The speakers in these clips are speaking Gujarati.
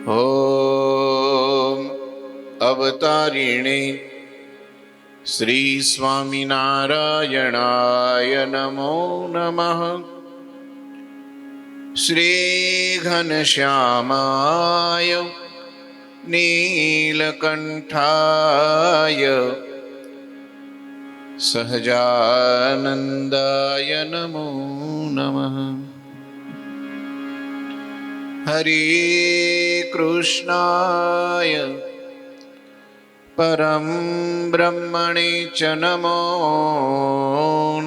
ઓમ અવતારિણે શ્રી સ્વામિનારાયણાય નમો નમઃ. શ્રી ઘનશ્યામાય નીલકંઠાય સહજાનંદાય નમો નમઃ. હરે કૃષ્ણાય પરમ બ્રહ્મણે ચ નમો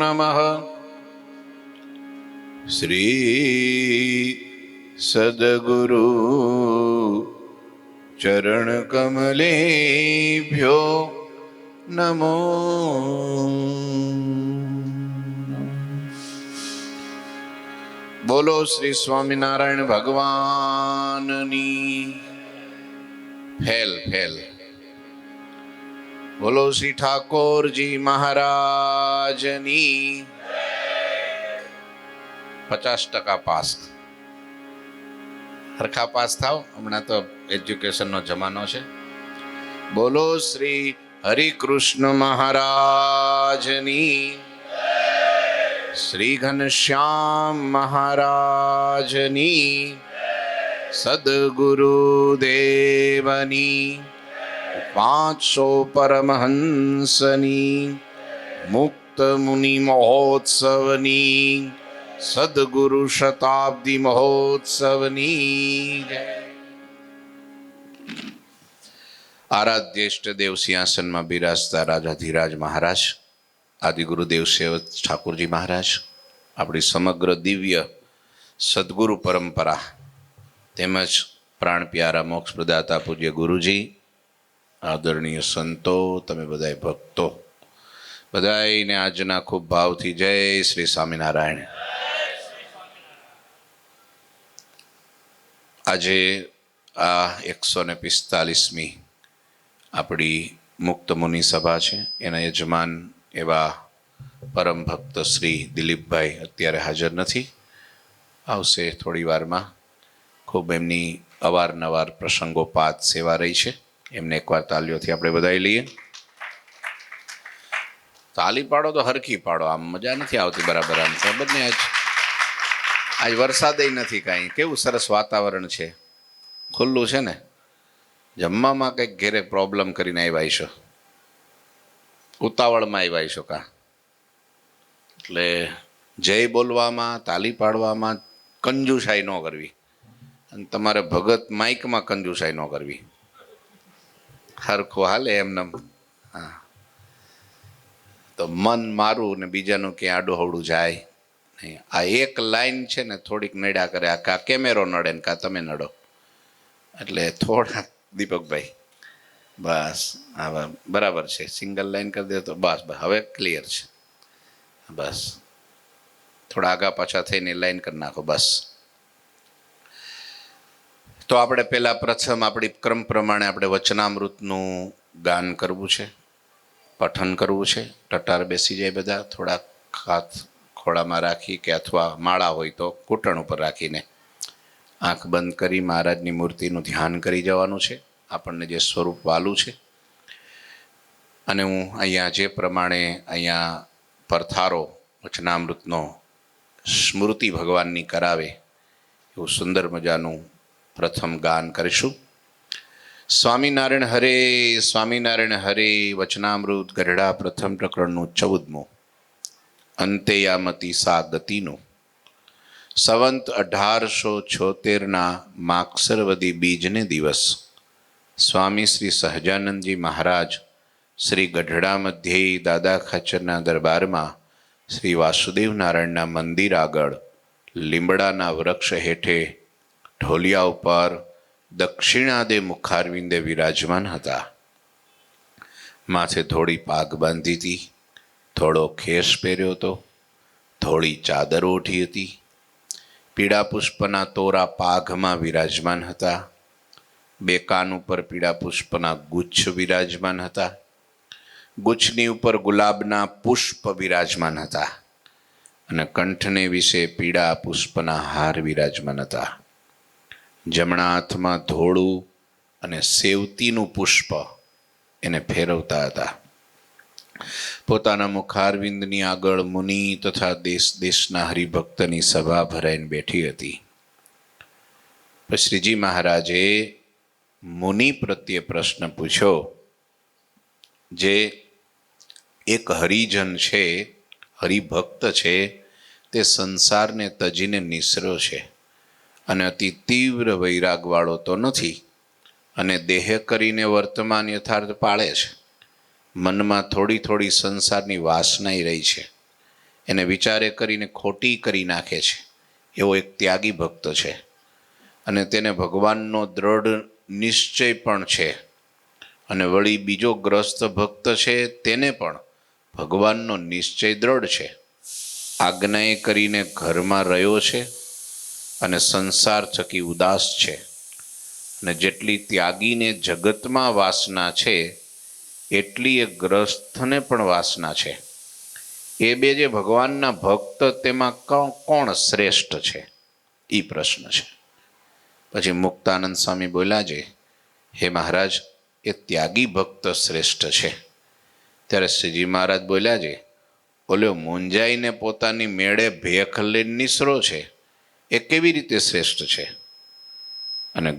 નમઃ. શ્રી સદગુરુ ચરણ કમલેભ્યો નમો. બોલો શ્રી સ્વામિનારાયણ ભગવાનની ફેલ ફેલ. બોલો શ્રી ઠાકોરજી મહારાજની 50% પાસ. હરખા પાસ થાવ, હમણાં તો એજ્યુકેશનનો જમાનો છે. બોલો શ્રી હરિકૃષ્ણ મહારાજની, શ્રી ઘનશ્યામ મહારાજની, સદગુરુદેવની, 500 પરમહંસની, મુક્ત મુનિ મહોત્સવની, સદગુરુ શતાબ્દી મહોત્સવની જય. આરાધ્ય ઇષ્ટદેવ સિંહાસનમાં બિરાજતા રાજાધિરાજ મહારાજ, આદિગુરુદેવ સેવક ઠાકોરજી મહારાજ, આપણી સમગ્ર દિવ્ય સદગુરુ પરંપરા તેમજ પ્રાણ પ્યારા મોક્ષ પ્રદાતા પૂજ્ય ગુરુજી, આદરણીય સંતો, તમે બધાય ભક્તો, બધાયને આજના ખૂબ ભાવથી જય શ્રી સ્વામિનારાયણ. આજે આ 145મી આપણી મુક્ત મુનિ સભા છે. એના યજમાન એવા પરમ ભક્ત શ્રી દિલીપભાઈ અત્યારે હાજર નથી, આવશે થોડી વારમાં. ખૂબ એમની અવારનવાર પ્રસંગોપાત સેવા રહી છે. એમને એકવાર તાલીઓથી આપણે બધાઈ લઈએ. તાલી પાડો તો હરખી પાડો, આમ મજા નથી આવતી બરાબર. આમ ખબર ને, આજ વરસાદે નથી કાંઈ. કેવું સરસ વાતાવરણ છે, ખુલ્લું છે ને. જમવામાં કંઈક ઘેરે પ્રોબ્લેમ કરીને આવ્યા છો, ઉતાવળમાં આવ્યા છો કા. એટલે જય બોલવામાં, તાલી પાડવામાં કંજુસાઈ ન કરવી, અને તમારે ભગત માઇકમાં કંજુસાઈ ન કરવી. હરખું હાલે એમને. હા, તો મન મારું ને બીજાનું ક્યાં આડું હવડું જાય નહીં. આ એક લાઈન છે ને થોડીક નડ્યા કરે, આ કા કેમેરો નડે ને કા તમે નડો. એટલે થોડા દીપકભાઈ બસ હા બરાબર છે, સિંગલ લાઈન કરી દે તો બસ બસ હવે ક્લિયર છે. બસ થોડા આગા પાછા થઈને લાઈન કરી નાખો બસ. તો આપણે પહેલાં પ્રથમ આપણી ક્રમ પ્રમાણે આપણે વચનામૃતનું ગાન કરવું છે, પઠન કરવું છે. ટટાર બેસી જાય બધા, થોડાક હાથ ખોળામાં રાખી કે અથવા માળા હોય તો ઘૂંટણ ઉપર રાખીને આંખ બંધ કરી મહારાજની મૂર્તિનું ધ્યાન કરી જવાનું છે, આપણને જે સ્વરૂપ વાલું છે. અને હું અહીંયા જે પ્રમાણે અહીંયા પરથારો વચનામૃતનો સ્મૃતિ ભગવાનની કરાવે એવું સુંદર મજાનું પ્રથમ ગાન કરીશું. સ્વામિનારાયણ હરે, સ્વામિનારાયણ હરે. વચનામૃત ગરડા પ્રથમ પ્રકરણનું 14મું, અંત્યયામતી સા ગતિનું. સંવંત 1876ના માગસરવદી બીજને દિવસ સ્વામી શ્રી સહજાનંદજી મહારાજ શ્રી ગઢડા મધ્યે દાદા ખાચરના દરબારમાં શ્રી વાસુદેવ નારાયણના મંદિર આગળ લીમડાના વૃક્ષ હેઠે ઢોલિયા ઉપર દક્ષિણાદે મુખારવિંદે વિરાજમાન હતા. માથે થોડી પાગ બાંધી હતી, થોડો ખેસ પહેર્યો હતો, થોડી ચાદર ઓઢી હતી. પીળા પુષ્પના તોરા પાઘમાં વિરાજમાન હતા. બે કાન ઉપર પીળા પુષ્પના ગુચ્છ વિરાજમાન હતા. ગુચ્છની ઉપર ગુલાબના પુષ્પ વિરાજમાન હતા અને કંઠને વિશે પીળા પુષ્પના હાર વિરાજમાન હતા. જમણા હાથમાં ધોળું અને સેવતીનું પુષ્પ એને ફેરવતા હતા. પોતાના મુખારવિંદની આગળ મુનિ તથા દેશ દેશના હરિભક્તની સભા ભરાઈને બેઠી હતી. શ્રીજી મહારાજે મુનિ પ્રત્યે પ્રશ્ન પૂછ્યો. જે એક હરિજન છે, હરિભક્ત છે, તે સંસારને તજીને નિસરો છે અને અતિ તીવ્ર વૈરાગવાળો તો નથી અને દેહ કરીને વર્તમાન યથાર્થ પાળે છે. મનમાં થોડી થોડી સંસારની વાસનાઈ રહી છે, એને વિચારે કરીને ખોટી કરી નાખે છે. એવો એક ત્યાગી ભક્ત છે અને તેને ભગવાનનો દ્રઢ નિશ્ચય પણ છે. અને વળી બીજો ગ્રસ્ત ભક્ત છે, તેને પણ ભગવાનનો નિશ્ચય દ્રઢ છે. આજ્ઞાએ કરીને ઘરમાં રહ્યો છે અને સંસાર થકી ઉદાસ છે. અને જેટલી ત્યાગીને જગતમાં વાસના છે એટલી એ ગ્રસ્થને પણ વાસના છે. એ બે જે ભગવાનના ભક્ત, તેમાં કોણ શ્રેષ્ઠ છે? એ પ્રશ્ન છે. પછી મુક્તાનંદ સ્વામી બોલ્યા છે, હે મહારાજ, એ ત્યાગી ભક્ત શ્રેષ્ઠ છે. ત્યારે શ્રીજી મહારાજ બોલ્યા છે, ઓલ્યો મૂંઝાઈને પોતાની મેળે ભેખ લઈને નિસરો છે, એ કેવી રીતે શ્રેષ્ઠ છે? અને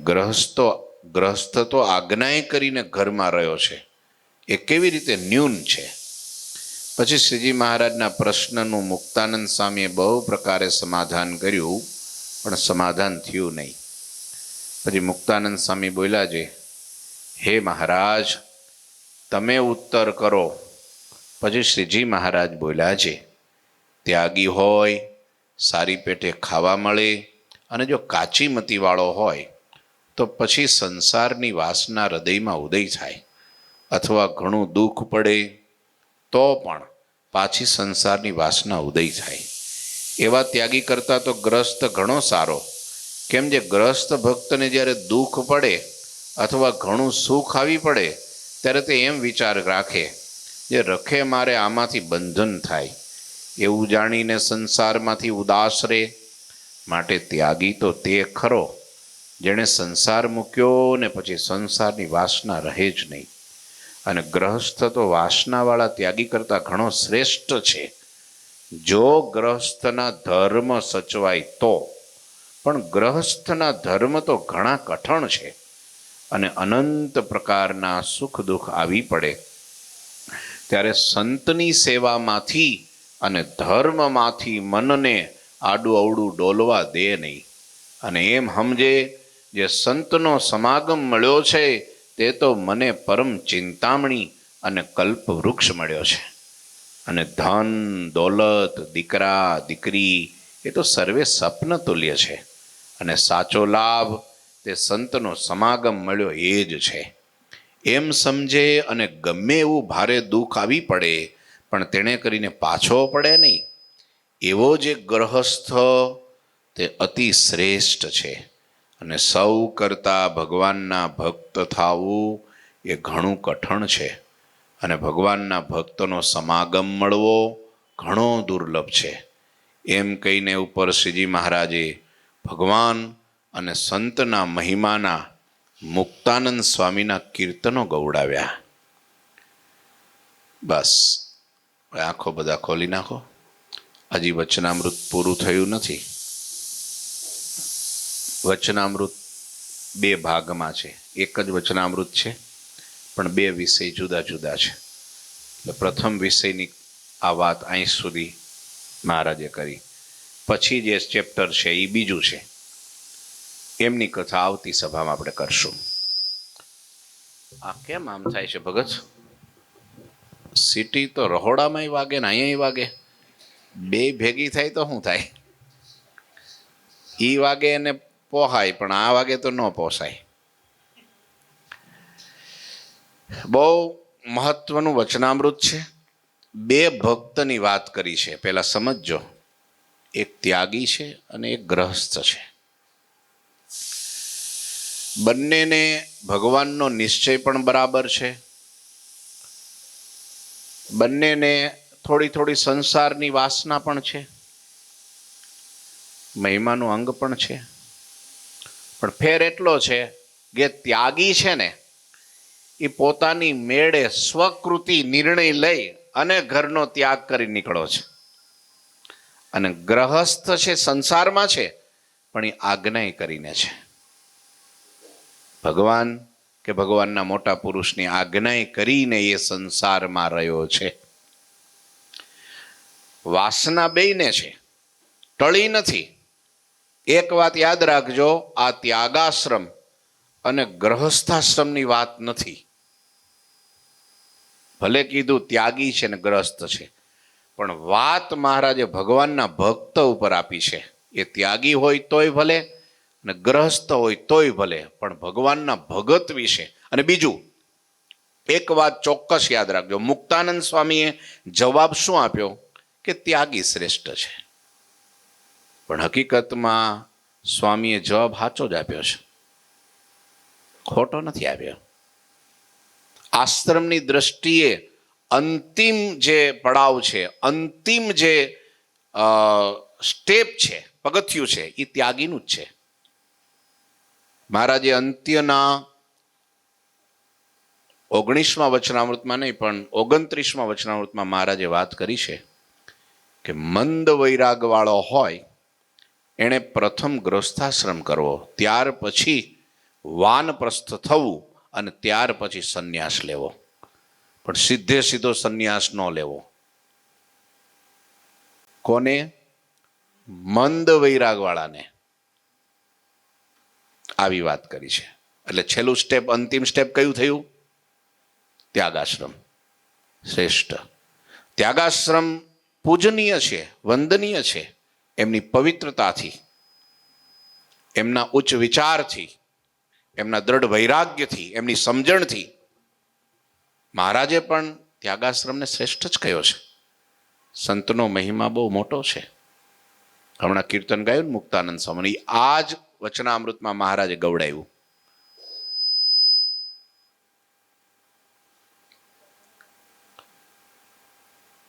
ગ્રસ્થ તો આજ્ઞાએ કરીને ઘરમાં રહ્યો છે, એ કેવી રીતે ન્યૂન છે? પછી શ્રીજી મહારાજના પ્રશ્નનું મુક્તાનંદ સ્વામીએ બહુ પ્રકારે સમાધાન કર્યું, પણ સમાધાન થયું નહીં. પછી મુક્તાનંદ સ્વામી બોલ્યા છે, હે મહારાજ, તમે ઉત્તર કરો. પછી શ્રીજી મહારાજ બોલ્યા છે, ત્યાગી હોય, સારી પેટે ખાવા મળે અને જો કાચી મતીવાળો હોય તો પછી સંસારની વાસના હૃદયમાં ઉદય થાય, અથવા ઘણું દુઃખ પડે તો પણ પાછી સંસારની વાસના ઉદય થાય. એવા ત્યાગી કરતાં તો ગ્રસ્ત ઘણો સારો. કેમ, જે ગ્રસ્ત ભક્તને જ્યારે દુઃખ પડે અથવા ઘણું સુખ આવી પડે ત્યારે તે એમ વિચાર રાખે, જે રખે મારે આમાંથી બંધન થાય, એવું જાણીને સંસારમાંથી ઉદાસ રહે. માટે ત્યાગી તો તે ખરો જેણે સંસાર મૂક્યો ને પછી સંસારની વાસના રહે જ નહીં. અને ગ્રહસ્થ તો વાસનાવાળા ત્યાગી કરતાં ઘણો શ્રેષ્ઠ છે, જો ગ્રહસ્થના ધર્મ સચવાય તો. પણ ગ્રહસ્થના ધર્મ તો ઘણા કઠણ છે અને અનંત પ્રકારના સુખ દુઃખ આવી પડે ત્યારે સંતની સેવામાંથી અને ધર્મમાંથી મનને આડું અવડું ડોલવા દે નહીં. અને એમ સમજે, જે સંતનો સમાગમ મળ્યો છે તે તો મને પરમ ચિંતામણી અને કલ્પવૃક્ષ મળ્યો છે. અને ધન દોલત, દીકરા દીકરી, એ તો સર્વે સ્વપ્ન તુલ્ય છે. અને સાચો લાભ તે સંતનો સમાગમ મળ્યો એ જ છે. એમ સમજે અને ગમે એવું ભારે દુઃખ આવી પડે પણ તેણે કરીને પાછો પડે નહીં, એવો જે ગ્રહસ્થ તે અતિ શ્રેષ્ઠ છે. અને સૌ કરતાં ભગવાનના ભક્ત થવું એ ઘણું કઠણ છે. અને ભગવાનના ભક્તનો સમાગમ મળવો ઘણો દુર્લભ છે. એમ કહીને ઉપર શ્રીજી મહારાજે ભગવાન અને સંતના મહિમાના મુક્તાનંદ સ્વામીના કીર્તનો ગૌડાવ્યા. બસ, આંખો બધા ખોલી નાખો. હજી વચનામૃત પૂરું થયું નથી. વચનામૃત બે ભાગમાં છે. એક જ વચનામૃત છે, પણ બે વિષય જુદા જુદા છે. એટલે પ્રથમ વિષયની આ વાત અહીં સુધી મહારાજે કરી. પછી જે ચેપ્ટર છે એ બીજું છે. એમની કથા આવતી સભામાં આપણે કરશું. આ કેમ આમ થાય છે ભગત? સિટી તો રહોડામાંય વાગે ને અહીંયા વાગે, બે ભેગી થાય તો શું થાય? ઈ વાગે એને પોહાય, પણ આ વાગે તો ન પોસાય. બહુ મહત્વનું વચનામૃત છે. બે ભક્તની વાત કરી છે. પહેલા સમજજો, એક ત્યાગી છે અને એક ગ્રહસ્થ છે. બંનેને ભગવાનનો નિશ્ચય પણ બરાબર છે. બંનેને થોડી થોડી સંસારની વાસના પણ છે, મહિમાનું અંગ પણ છે. પણ ફેર એટલો છે કે ત્યાગી છે ને એ પોતાની મેળે સ્વકૃતિ નિર્ણય લઈ અને ઘરનો ત્યાગ કરી નીકળો છે, અને ગ્રહસ્થ છે સંસારમાં છે પણ એ આજ્ઞા કરીને છે. ભગવાન કે ભગવાનના મોટા પુરુષની આજ્ઞા કરીને એ સંસારમાં રહ્યો છે. વાસના બેયને છે, ટળી નથી. એક વાત યાદ રાખજો, આ ત્યાગાશ્રમ અને ગ્રહસ્થાશ્રમની વાત નથી. ભલે કીધું ત્યાગી છે ને ગ્રસ્ત છે, પણ વાત મહારાજે ભગવાનના ભક્ત ઉપર આપી છે. એ ત્યાગી હોય તોય ભલે ને ગ્રહસ્થ હોય તોય ભલે, પણ ભગવાનના ભગત વિશે. અને બીજું એક વાત ચોક્કસ યાદ રાખજો, મુક્તાનંદ સ્વામીએ જવાબ શું આપ્યો કે ત્યાગી શ્રેષ્ઠ છે. પણ હકીકતમાં સ્વામીએ જવાબ સાચો જ આપ્યો છે, ખોટો નથી આપ્યો. આશ્રમની દ્રષ્ટિએ અંતિમ જે પડાવ છે, અંતિમ જે સ્ટેપ છે, પગથિયું છે, એ ત્યાગીનું જ છે. મહારાજે અંત્યના 19મા વચનામૃતમાં નહીં પણ 29મા વચનામૃતમાં મહારાજે વાત કરી છે કે મંદ વૈરાગ વાળો હોય એણે પ્રથમ ગૃહસ્થાશ્રમ કરવો, ત્યાર પછી વાનપ્રસ્થ થવું અને ત્યાર પછી સંન્યાસ લેવો. પણ સીધે સીધો સંન્યાસ ન લેવો. કોને? મંદ વૈરાગ વાળાને. આવી વાત કરી છે. એટલે છેલ્લું સ્ટેપ, અંતિમ સ્ટેપ કયું થયું? ત્યાગાશ્રમ શ્રેષ્ઠ. ત્યાગાશ્રમ પૂજનીય છે, વંદનીય છે, એમની પવિત્રતાથી, એમના ઉચ્ચ વિચારથી, એમના દ્રઢ વૈરાગ્યથી, એમની સમજણથી. મહારાજે પણ ત્યાગાશ્રમને શ્રેષ્ઠ જ કહ્યો છે. સંતનો મહિમા બહુ મોટો છે. હમણાં કીર્તન ગાયું ને મુક્તાનંદ સ્વામી, આ જ વચનામૃતમાં મહારાજે ગવડાવ્યું.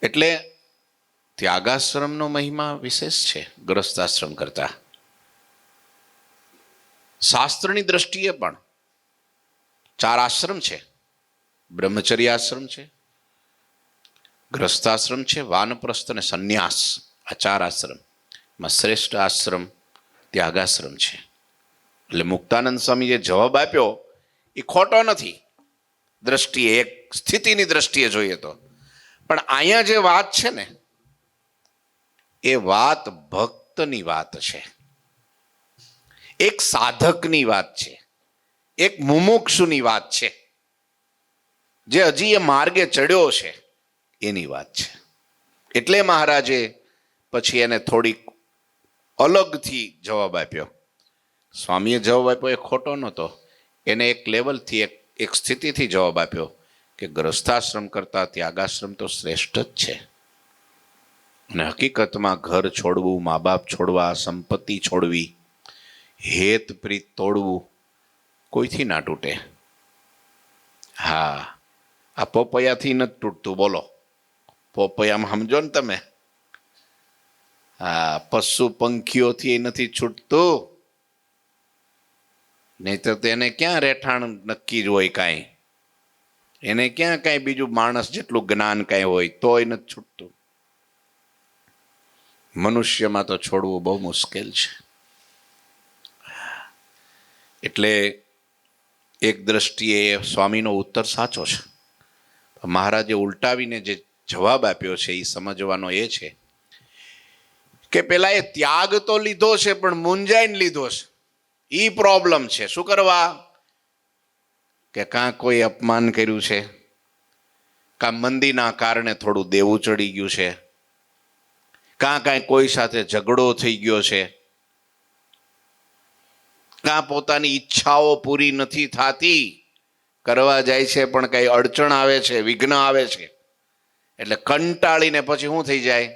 એટલે ત્યાગાશ્રમનો મહિમા વિશેષ છે ગ્રહસ્થાશ્રમ કરતા. શાસ્ત્રની દ્રષ્ટિએ પણ 4 આશ્રમ છે. બ્રહ્મચર્ય આશ્રમ છે, ગ્રહસ્થાશ્રમ છે, વાનપ્રસ્થ અને સંન્યાસ. આ 4 આશ્રમમાં શ્રેષ્ઠ આશ્રમ ત્યાગાશ્રમ છે. એટલે મુક્તાનંદ સ્વામી જે જવાબ આપ્યો એ ખોટો નથી દ્રષ્ટિએ, એક સ્થિતિની દ્રષ્ટિએ જોઈએ તો. પણ અહીંયા જે વાત છે ને એ વાત ભક્તની વાત છે, એક સાધકની વાત છે, એક મુમુક્ષુની વાત છે, જે હજી એ માર્ગે ચડ્યો છે એની વાત છે. એટલે મહારાજે પછી એને થોડીક અલગથી જવાબ આપ્યો. સ્વામીએ જવાબ આપ્યો એ ખોટો નહોતો, એને એક લેવલથી, એક સ્થિતિથી જવાબ આપ્યો કે ગ્રહસ્થાશ્રમ કરતા ત્યાગાશ્રમ તો શ્રેષ્ઠ જ છે. અને હકીકતમાં ઘર છોડવું, મા બાપ છોડવા, સંપત્તિ છોડવી, હેત પ્રીત તોડવું કોઈથી ના તૂટે. હા, આ પોપૈયાથી નથી તૂટતું. બોલો, પોપૈયામાં સમજો ને તમે, હા, પશુ પંખીઓથી નથી છૂટતું. નહીં તો તેને ક્યાં રહેઠાણ નક્કી જ હોય કાંઈ, એને ક્યાં કાંઈ બીજું માણસ જેટલું જ્ઞાન કાંઈ હોય, તોય નથી છૂટતું. મનુષ્યમાં તો છોડવું બહુ મુશ્કેલ છે. એટલે એક દ્રષ્ટિએ સ્વામીનો ઉત્તર સાચો છે. મહારાજે ઉલટાવીને જે જવાબ આપ્યો છે એ સમજવાનો એ છે કે પેલા એ ત્યાગ તો લીધો છે પણ મૂંઝાઈને લીધો છે. એ પ્રોબ્લેમ છે. શું કરવા? કે કાં કોઈ અપમાન કર્યું છે, કાં મંદીના કારણે થોડું દેવું ચડી ગયું છે, કાં કાંઈ કોઈ સાથે ઝઘડો થઈ ગયો છે, કાં પોતાની ઈચ્છાઓ પૂરી નથી થતી, કરવા જાય છે પણ કઈ અડચણ આવે છે, વિઘ્ન આવે છે, એટલે કંટાળીને પછી શું થઈ જાય?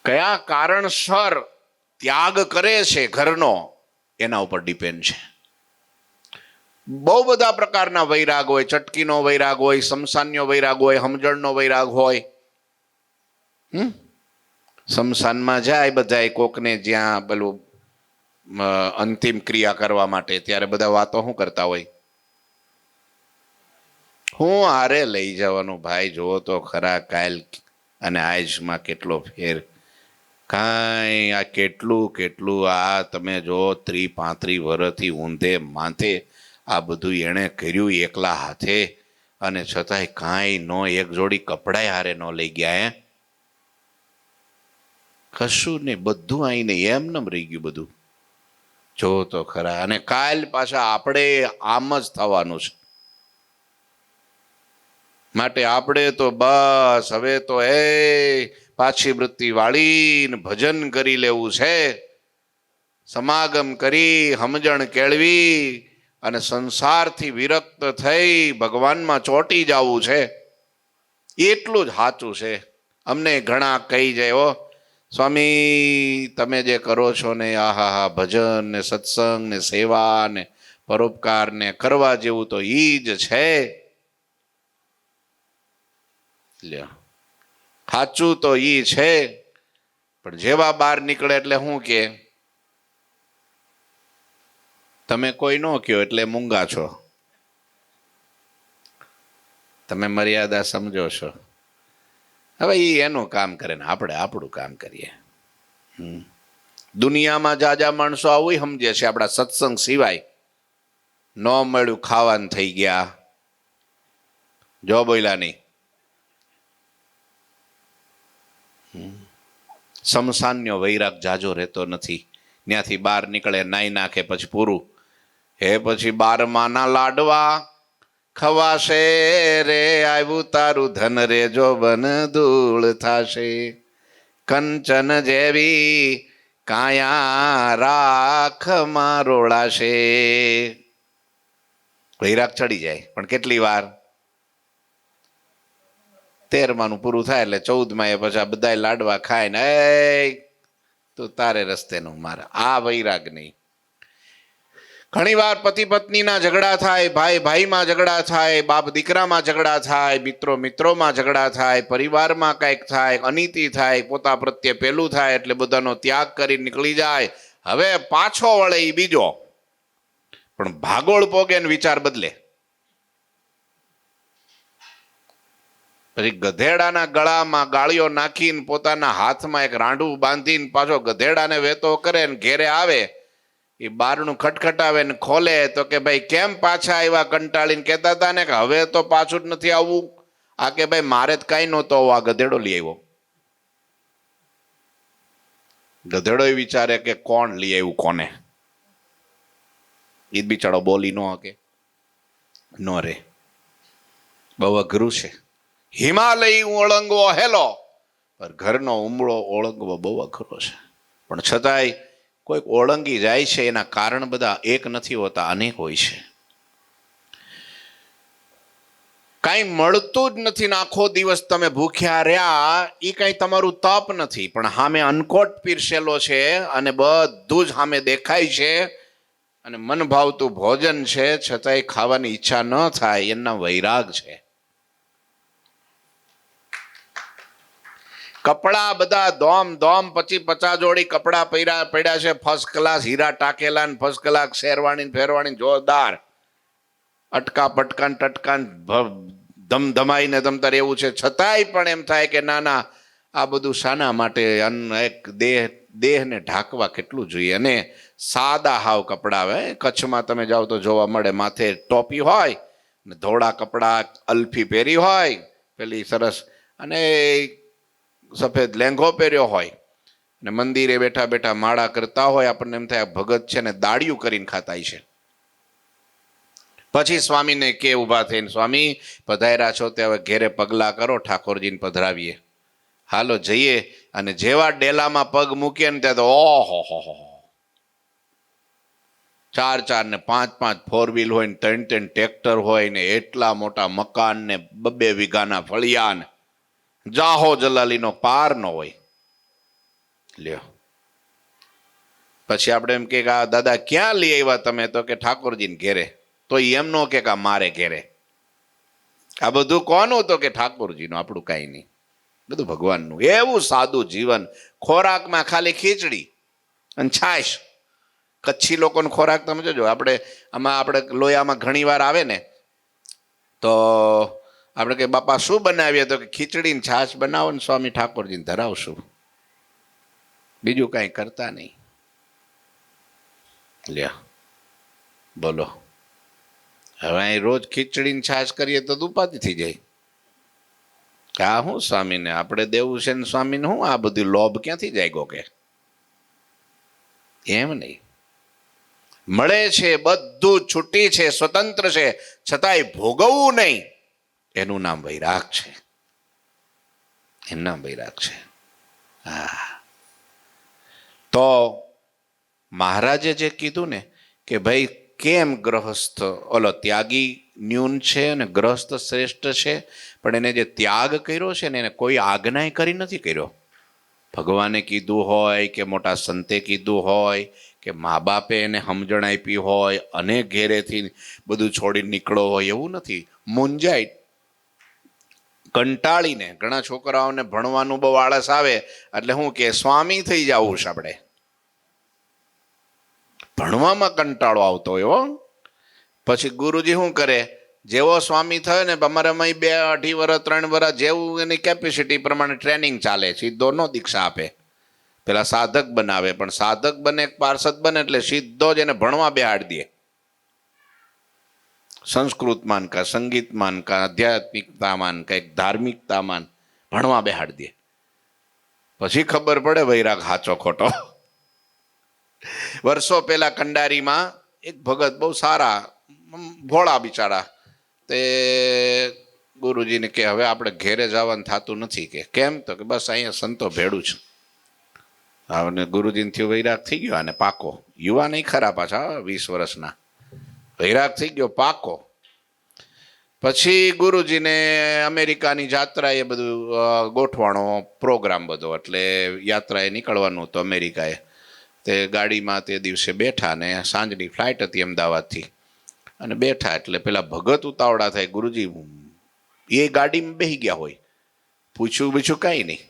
કયા કારણસર ત્યાગ કરે છે ઘરનો એના ઉપર ડિપેન્ડ છે. બહુ બધા પ્રકારના વૈરાગ હોય. ચટકીનો વૈરાગ હોય, શમશાનનો વૈરાગ હોય, સમજણનો વૈરાગ હોય. શમશાનમાં જાય બધાય, કોકને જ્યાં પેલું અંતિમ ક્રિયા કરવા માટે, ત્યારે બધા વાતો શું કરતા હોય? હું હારે લઈ જવાનું ભાઈ, જોવો તો ખરા કાલ અને આજમાં કેટલો ફેર. કાંઈ આ કેટલું કેટલું આ તમે જો 30-35 વર્ષથી ઊંધે માથે આ બધું એણે કર્યું એકલા હાથે, અને છતાંય કાંઈ નો એક જોડી કપડાય હારે ન લઈ ગયા. કશું નહીં, બધું આઈને એમનેમ રહી ગયું બધું. જો તો ખરા. અને કાલ પાછા આપણે આમ જ થવાનું છે. માટે આપણે તો બસ હવે તો પાછી વૃત્તિ વાળીને ભજન કરી લેવું છે, સમાગમ કરી સમજણ કેળવી અને સંસારથી વિરક્ત થઈ ભગવાનમાં ચોંટી જવું છે. એટલું જ સાચું છે. અમને ઘણા કહી જાય, હો સ્વામી તમે જે કરો છો ને, આહા ભજન ને સત્સંગ ને સેવા ને પરોપકાર ને કરવા જેવું તો ઈ જ છે. સાચું તો ઈ છે, પણ જેવા બહાર નીકળે એટલે શું કે તમે કોઈ નો કયો એટલે મૂંગા છો, તમે મર્યાદા સમજો છો. હવે એ એનું કામ કરે ને આપણે આપણું કામ કરીએ. દુનિયામાં જાજા માણસો આવું સમજે છે, આપણા સત્સંગ સિવાય ન મળ્યું ખાવાનું થઈ ગયા, જો બોલ્યા નહીં. સમસાન્યો વૈરાગ જાજો રહેતો નથી. ત્યાંથી બહાર નીકળે, નાઈ નાખે, પછી પૂરું. હે પછી 12માના લાડવા ખવાશે રે, આવ્યું તારું ધન રે જો બન ધૂળ થાશે. કંચન જેવી કાયા રાખમાં રોળાશે. વૈરાગ ચડી જાય, પણ કેટલી વાર? 13માનું પૂરું થાય એટલે 14માં એ પછી બધા લાડવા ખાય ને તું તારે રસ્તે નું મારા. આ વૈરાગ નહીં. ઘણી વાર પતિ પત્નીના ઝઘડા થાય, ભાઈ ભાઈમાં ઝઘડા થાય, બાપ દીકરામાં ઝઘડા થાય, મિત્રો મિત્રોમાં ઝઘડા થાય, પરિવારમાં કંઈક થાય, અનીતિ થાય, પોતા પ્રત્યે પેલું થાય એટલે બધાનો ત્યાગ કરી નીકળી જાય. હવે પાછો વળે એ બીજો, પણ ભાગોળ પોગે ને વિચાર બદલે. પછી ગધેડાના ગળામાં ગાળીઓ નાખીને પોતાના હાથમાં એક રાંડું બાંધીને પાછો ગધેડાને વેતો કરે ને ઘેરે આવે, એ બારણું ખટખટાવે ને ખોલે તો કે ભાઈ કેમ પાછા આવ્યા કંટાળીને? કહેતા હતા ને કે હવે તો પાછું જ નથી આવવું. આ કે ભાઈ મારે જ કાંઈ નહોતો, આ ગધેડો લઈ આવ્યો. ગધેડો વિચારે કે કોણ લઈ આવ્યું કોને, એ બિચારો બોલી ન હકે, નો રે. બહુ અઘરું છે. હિમાલય ઓળંગવો હેલો, પણ ઘરનો ઉમળો ઓળંગવો બહુ અઘરો છે. પણ છતાંય કોઈક ઓળંગી જાય છે, એના કારણ બધા એક નથી હોતા, અનેક હોય છે. કાંઈ મળતું જ નથી ને આખો દિવસ તમે ભૂખ્યા રહ્યા, એ કાંઈ તમારું તપ નથી, પણ સામે અનકોટ પીરસેલો છે અને બધું જ સામે દેખાય છે અને મન ભાવતું ભોજન છે, છતાંય ખાવાની ઈચ્છા ન થાય, એના વૈરાગ છે. કપડા બધા ધોમ ધોમ 50 જોડી કપડા પડ્યા છે, ફર્સ્ટ ક્લાસ હીરા ટાકેલા ને ફર્સ્ટ ક્લાસ શેરવાણી ફેરવાણી જોરદાર, અટકા પટકાન ટટકાન ધમધમાઈને તમતાર એવું છે. છતાંય પણ એમ થાય કે ના ના, આ બધું શાના માટે? એક દેહને ઢાંકવા કેટલું જોઈએ. અને સાદા હાવ કપડા આવે. કચ્છમાં તમે જાઓ તો જોવા મળે, માથે ટોપી હોય ને ધોળા કપડા અલ્ફી પહેરી હોય પેલી સરસ, અને સફેદ લેંઘો પહેર્યો હોય ને મંદિરે બેઠા બેઠા માળા કરતા હોય. આપણને એમ થાય ભગત છે ને દાડિયું કરીને ખાતા છે. પછી સ્વામીને કે ઊભા થઈને, સ્વામી પધાર્યા છો તે હવે ઘેરે પગલા કરો, ઠાકોરજીને પધરાવીએ. હાલો જઈએ. અને જેવા ડેલામાં પગ મૂકીએ ને ત્યાં તો ઓહો હો, 4 ને 5 4 વ્હીલ હોય ને 3 ટ્રેક્ટર હોય ને એટલા મોટા મકાન ને 2 વીઘાના ફળિયા ને જાહો જલાલીનો પાર ન હોય. લ્યો પછી આપણે એમ કે આ દાદા ક્યાં લઈ આવ્યા તમે? તો કે ઠાકોરજીને ઘેરે. તો એમ નો કે મારે ઘેરે. આ બધું કોનું? તો કે ઠાકોરજીનું, આપણું કાંઈ નહીં, બધું ભગવાનનું. એવું સાદું જીવન, ખોરાકમાં ખાલી ખીચડી અને છાશ, કચ્છી લોકોનો ખોરાક તમે જોજો, આપણે લોયામાં ઘણી વાર આવે ને તો આપણે કે બાપા શું બનાવીએ, તો કે ખીચડી ને છાશ બનાવો ને સ્વામી ઠાકોરજીને ધરાવશું, બીજું કાંઈ કરતા નહીં. લ્યો બોલો, હવે અહીં રોજ ખીચડી ને છાશ કરીએ તો ઉપાધિ થઈ જાય. આ હું સ્વામીને આપણે દેવું છે ને સ્વામીને હું આ બધું લોભ ક્યાંથી જાગ્યો કે? એમ નહીં, મળે છે બધું છૂટી છે, સ્વતંત્ર છે, છતાંય ભોગવવું નહીં, એનું નામ વૈરાગ છે, એનું નામ વૈરાગ છે. હા, તો મહારાજે જે કીધું ને કે ભાઈ કેમ ગ્રહસ્થ ઓલો ત્યાગી ન્યૂન છે અને ગ્રહસ્થ શ્રેષ્ઠ છે, પણ એને જે ત્યાગ કર્યો છે ને એને કોઈ આજ્ઞાએ કરી નથી કર્યો. ભગવાને કીધું હોય કે મોટા સંતે કીધું હોય કે મા બાપે એને સમજણ આપી હોય અને ઘેરેથી બધું છોડીને નીકળો હોય, એવું નથી. મૂંઝાઈ કંટાળીને, ઘણા છોકરાઓને ભણવાનું બહુ આળસ આવે એટલે શું કે સ્વામી થઈ જવું છે, આપણે ભણવામાં કંટાળો આવતો હોય. પછી ગુરુજી શું કરે, જેવો સ્વામી થયો ને અમારામાં 2, 2.5 વર્ષ 3 વર્ષ જેવું એની કેપેસિટી પ્રમાણે ટ્રેનિંગ ચાલે, સીધો નો દીક્ષા આપે. પેલા સાધક બનાવે, પણ સાધક બને પાર્ષદ બને એટલે સીધો જ એને ભણવા બેહાડી દે. સંસ્કૃતમાન કા સંગીતમાન કા આધ્યાત્મિકતામાન કા એક ધાર્મિકતામાન ભણવા બેહાડી દે. પછી ખબર પડે વૈરાગ સાચો ખોટો. વર્ષો પહેલા કંડારીમાં એક ભગત બહુ સારા ભોળા બિચારા, તે ગુરુજીને કે હવે આપણે ઘેરે જવાનું થતું નથી. કે કેમ? તો કે બસ અહીંયા સંતો ભેડું છે. હવે ગુરુજીને થયો વૈરાગ થઈ ગયો, અને પાકો યુવા નહીં ખરા, પાછા 20 વર્ષના, વૈરાગ થઈ ગયો પાકો. પછી ગુરુજીને અમેરિકાની યાત્રા એ બધું ગોઠવાણો પ્રોગ્રામ બધો, એટલે યાત્રાએ નીકળવાનું હતું અમેરિકાએ. તે ગાડીમાં તે દિવસે બેઠા ને સાંજની ફ્લાઇટ હતી અમદાવાદથી, અને બેઠા એટલે પેલા ભગત ઉતાવળા થાય, ગુરુજી એ ગાડીમાં બેસી ગયા હોય, પૂછ્યું બીછું કાંઈ નહીં.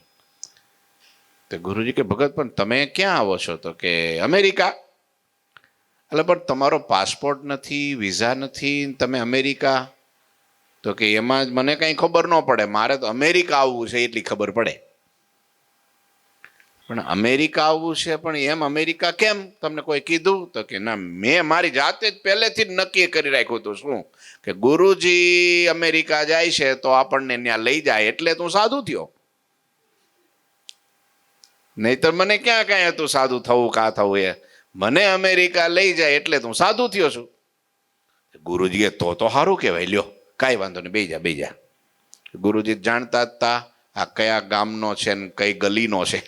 તો ગુરુજી કે ભગત પણ તમે ક્યાં આવો છો? તો કે અમેરિકા. એટલે પણ તમારો પાસપોર્ટ નથી, વિઝા નથી, તમે અમેરિકા? તો કે એમાં જ મને કંઈ ખબર ન પડે, મારે તો અમેરિકા આવવું છે એટલી ખબર પડે. પણ અમેરિકા આવવું છે, પણ એમ અમેરિકા કેમ, તમને કોઈ કીધું? તો કે ના, મેં મારી જાતે જ પહેલેથી જ નક્કી કરી રાખ્યું હતું. શું? કે ગુરુજી અમેરિકા જાય છે તો આપણને ત્યાં લઈ જાય એટલે તું સાધુ થયો, નહીતર મને ક્યાં કાંઈ હતું સાધુ થવું કા થવું. એ મને અમેરિકા લઈ જાય એટલે તું સાધુ થયો છું. ગુરુજીએ તો સારું કહેવાય, લ્યો કાંઈ વાંધો નહીં, બેહી જા. ગુરુજી જાણતા હતા આ કયા ગામનો છે ને કઈ ગલીનો છે.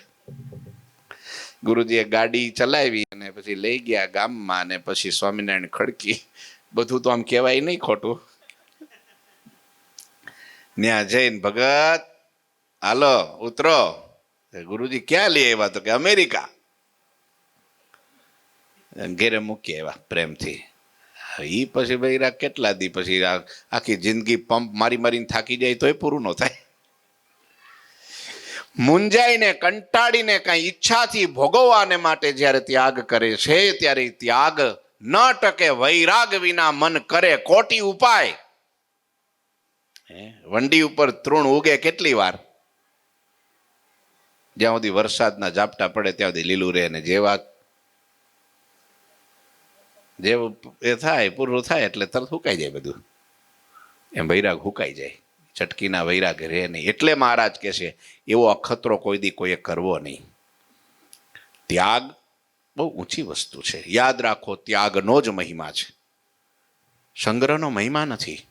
ગુરુજીએ ગાડી ચલાવી અને પછી લઈ ગયા ગામમાં, અને પછી સ્વામિનારાયણ ખડકી, બધું તો આમ કહેવાય નહીં ખોટું. ત્યાં જઈને ભગત હાલો ઉતરો. ગુરુજી ક્યાં લઈ આવ્યા? તો કે અમેરિકા. ઘેરે મૂકી આવ્યા પ્રેમથી. એ પછી ભાઈ કેટલા દી પછી આખી જિંદગી પંપ મારી મારીને થાકી જાય તોય પૂરું ન થાય. મૂંઝાઈને કંટાળીને કાંઈ ઈચ્છાથી ભોગવવાને માટે જ્યારે ત્યાગ કરે છે, ત્યારે ત્યાગ ન ટકે. વૈરાગ વિના મન કરે કોટી ઉપાય. વંડી ઉપર તૃણ ઉગે કેટલી વાર? જ્યાં સુધી વરસાદના ઝાપટા પડે ત્યાં સુધી લીલું રહે, ને જેવું એ થાય પૂરું થાય એટલે તરત હુકાઈ જાય બધું. એમ વૈરાગ હુકાઈ જાય, ચટકીના વૈરાગ રહે નહીં. એટલે મહારાજ કહે છે એવો અખતરો કોઈ દી કોઈએ કરવો નહીં. ત્યાગ બહુ ઊંચી વસ્તુ છે. યાદ રાખો, ત્યાગનો જ મહિમા છે, સંગ્રહનો મહિમા નથી.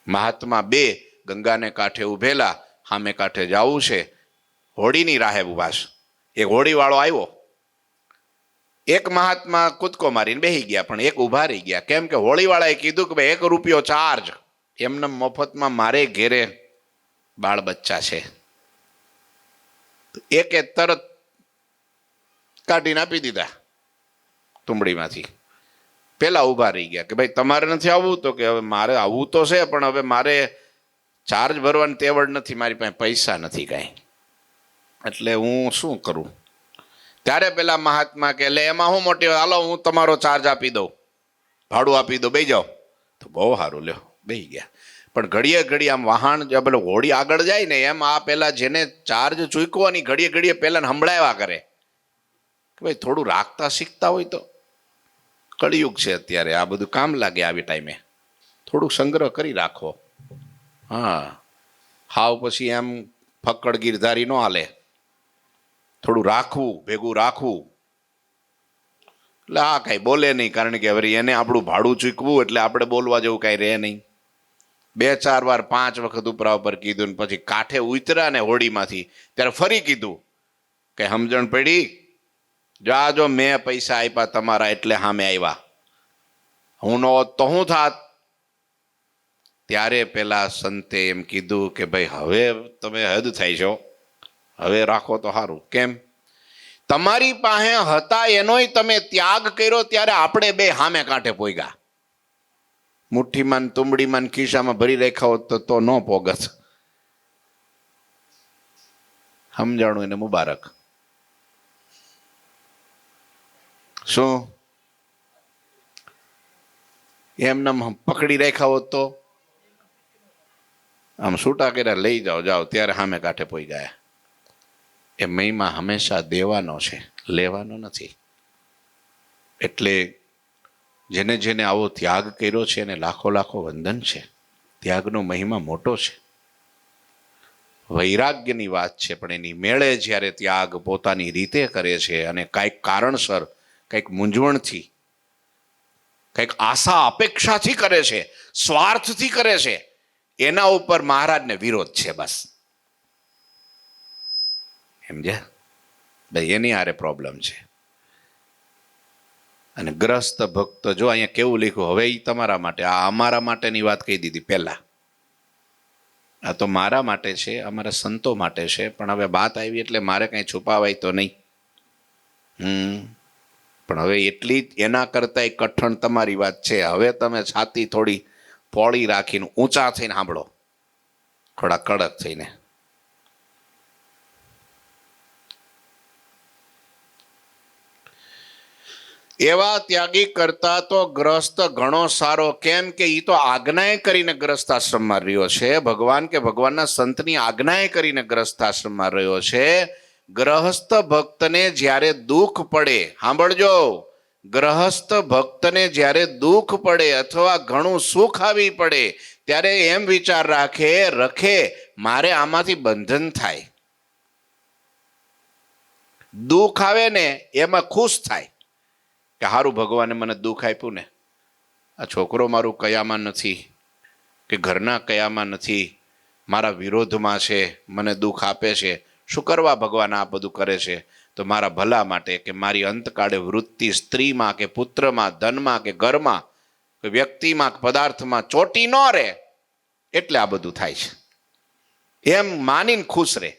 મહાત્મા 2 ગંગાને કાંઠે ઉભેલા, સામે કાંઠે જવું છે, હોડીની રાહે ઉભા છે. એક હોડીવાળો આવ્યો, એક મહાત્મા કૂદકો મારીને બેસી ગયા, પણ એક ઊભા રહી ગયા. કેમ કે હોળીવાળાએ કીધું કે ભાઈ 1 રૂપિયો ચાર્જ, એમને મફતમાં મારે ઘેરે બાળ બચ્ચા છે. એકે તરત કાઢીને આપી દીધા તુંબડીમાંથી. પેલા ઊભા રહી ગયા કે ભાઈ તમારે નથી આવવું? તો કે હવે મારે આવવું તો છે, પણ હવે મારે ચાર્જ ભરવાની તેવડ નથી, મારી પાસે પૈસા નથી કાંઈ, એટલે હું શું કરું? ત્યારે પેલા મહાત્મા કે લે એમાં હું મોટી વાત, હાલો હું તમારો ચાર્જ આપી દઉં, ભાડું આપી દઉં, બેસી જાઓ. તો બહુ સારું, લ્યો બેસી ગયા. પણ ઘડીએ ઘડીએ આમ વાહન પેલો ઘોડી આગળ જાય ને એમ આ પેલા જેને ચાર્જ ચૂકવાની ઘડીએ ઘડીએ પેલા સંભળાવ્યા કરે કે ભાઈ થોડું રાખતા શીખતા હોય તો. કળિયુગ છે અત્યારે, આ બધું કામ લાગે આવી ટાઈમે. થોડુંક સંગ્રહ કરી રાખો. હા, હાવ પછી એમ ફક્કડ ગીરધારી ન હાલે. થોડું રાખવું, ભેગું રાખવું. એટલે આ કાંઈ બોલે નહીં, કારણ કે હવે એને આપણું ભાડું ચૂકવું એટલે આપણે બોલવા જેવું કાંઈ રહે નહીં. 2-4 વાર 5 વખત ઉપરા ઉપર કીધું ને પછી કાંઠે ઉતર્યા ને હોડીમાંથી ત્યારે ફરી કીધું કે સમજણ પડી, જો મેં પૈસા આપ્યા તમારા એટલે સામે આવ્યા, હું નો હોત તો શું થાત. ત્યારે પેલા સંતે એમ કીધું કે ભાઈ હવે તમે હદ થાય છો, હવે રાખો તો સારું. કેમ? તમારી પાસે હતા એનોય તમે ત્યાગ કર્યો ત્યારે આપણે બે સામે કાંઠે પોગ્યા. મુઠ્ઠીમાં તુંબડીમાં ખિસ્સામાં ભરી રાખ્યા હોત તો ન પોગત. સમજાણું એને મુબારક. શું એમને પકડી રાખ્યા હોત તો આમ છૂટા કર્યા, લઈ જાઓ જાઓ, ત્યારે સામે કાંઠે પોઈ ગયા. એ મહિમા હંમેશા દેવાનો છે, લેવાનો નથી. એટલે જેને જેને આવો ત્યાગ કર્યો છે એને લાખો લાખો વંદન છે. ત્યાગનો મહિમા મોટો છે, વૈરાગ્યની વાત છે. પણ એની મેળે જ્યારે ત્યાગ પોતાની રીતે કરે છે અને કાંઈક કારણસર, કંઈક મૂંઝવણથી, કંઈક આશા અપેક્ષાથી કરે છે, સ્વાર્થથી કરે છે, એના ઉપર મહારાજને વિરોધ છે. બસ સમજ્યા ભાઈ, એની હારે પ્રોબ્લેમ છે. અને ગ્રસ્ત ભક્ત જો અહીંયા કેવું લખ્યું, હવે એ તમારા માટે, આ અમારા માટેની વાત કહી દીધી પહેલા. આ તો મારા માટે છે, અમારા સંતો માટે છે. પણ હવે વાત આવી એટલે મારે કંઈ છુપાવાય તો નહીં. પણ હવે એટલી જ એના કરતાં કઠણ તમારી વાત છે. હવે તમે છાતી થોડી પોળી રાખીને ઊંચા થઈને સાંભળો, થોડા કડક થઈને. એવા ત્યાગી કરતા તો ગ્રસ્ત ઘણો સારો. કેમ કે એ તો આજ્ઞાએ કરીને ગ્રસ્ત આશ્રમમાં રહ્યો છે. ભગવાન કે ભગવાનના સંતની આજ્ઞાએ કરીને ગ્રસ્ત આશ્રમમાં રહ્યો છે. ગ્રહસ્થ ભક્તને જ્યારે દુઃખ પડે, સાંભળજો, ગ્રહસ્થ ભક્તને જ્યારે દુઃખ પડે અથવા ઘણું સુખ આવી પડે ત્યારે એમ વિચાર રાખે, રખે મારે આમાંથી બંધન થાય. દુઃખ આવે ને એમાં ખુશ થાય કે હારું ભગવાને મને દુઃખ આપ્યું ને, આ છોકરો મારું કયામાં નથી કે ઘરના કયામાં નથી, મારા વિરોધમાં છે, મને દુઃખ આપે છે. શું કરવા ભગવાન આ બધું કરે છે? તો મારા ભલા માટે, કે મારી અંતકાળે વૃત્તિ સ્ત્રીમાં કે પુત્રમાં, ધનમાં કે ઘરમાં કે વ્યક્તિમાં કે પદાર્થમાં ચોટી ન રહે, એટલે આ બધું થાય છે. એમ માનીને ખુશ રહે.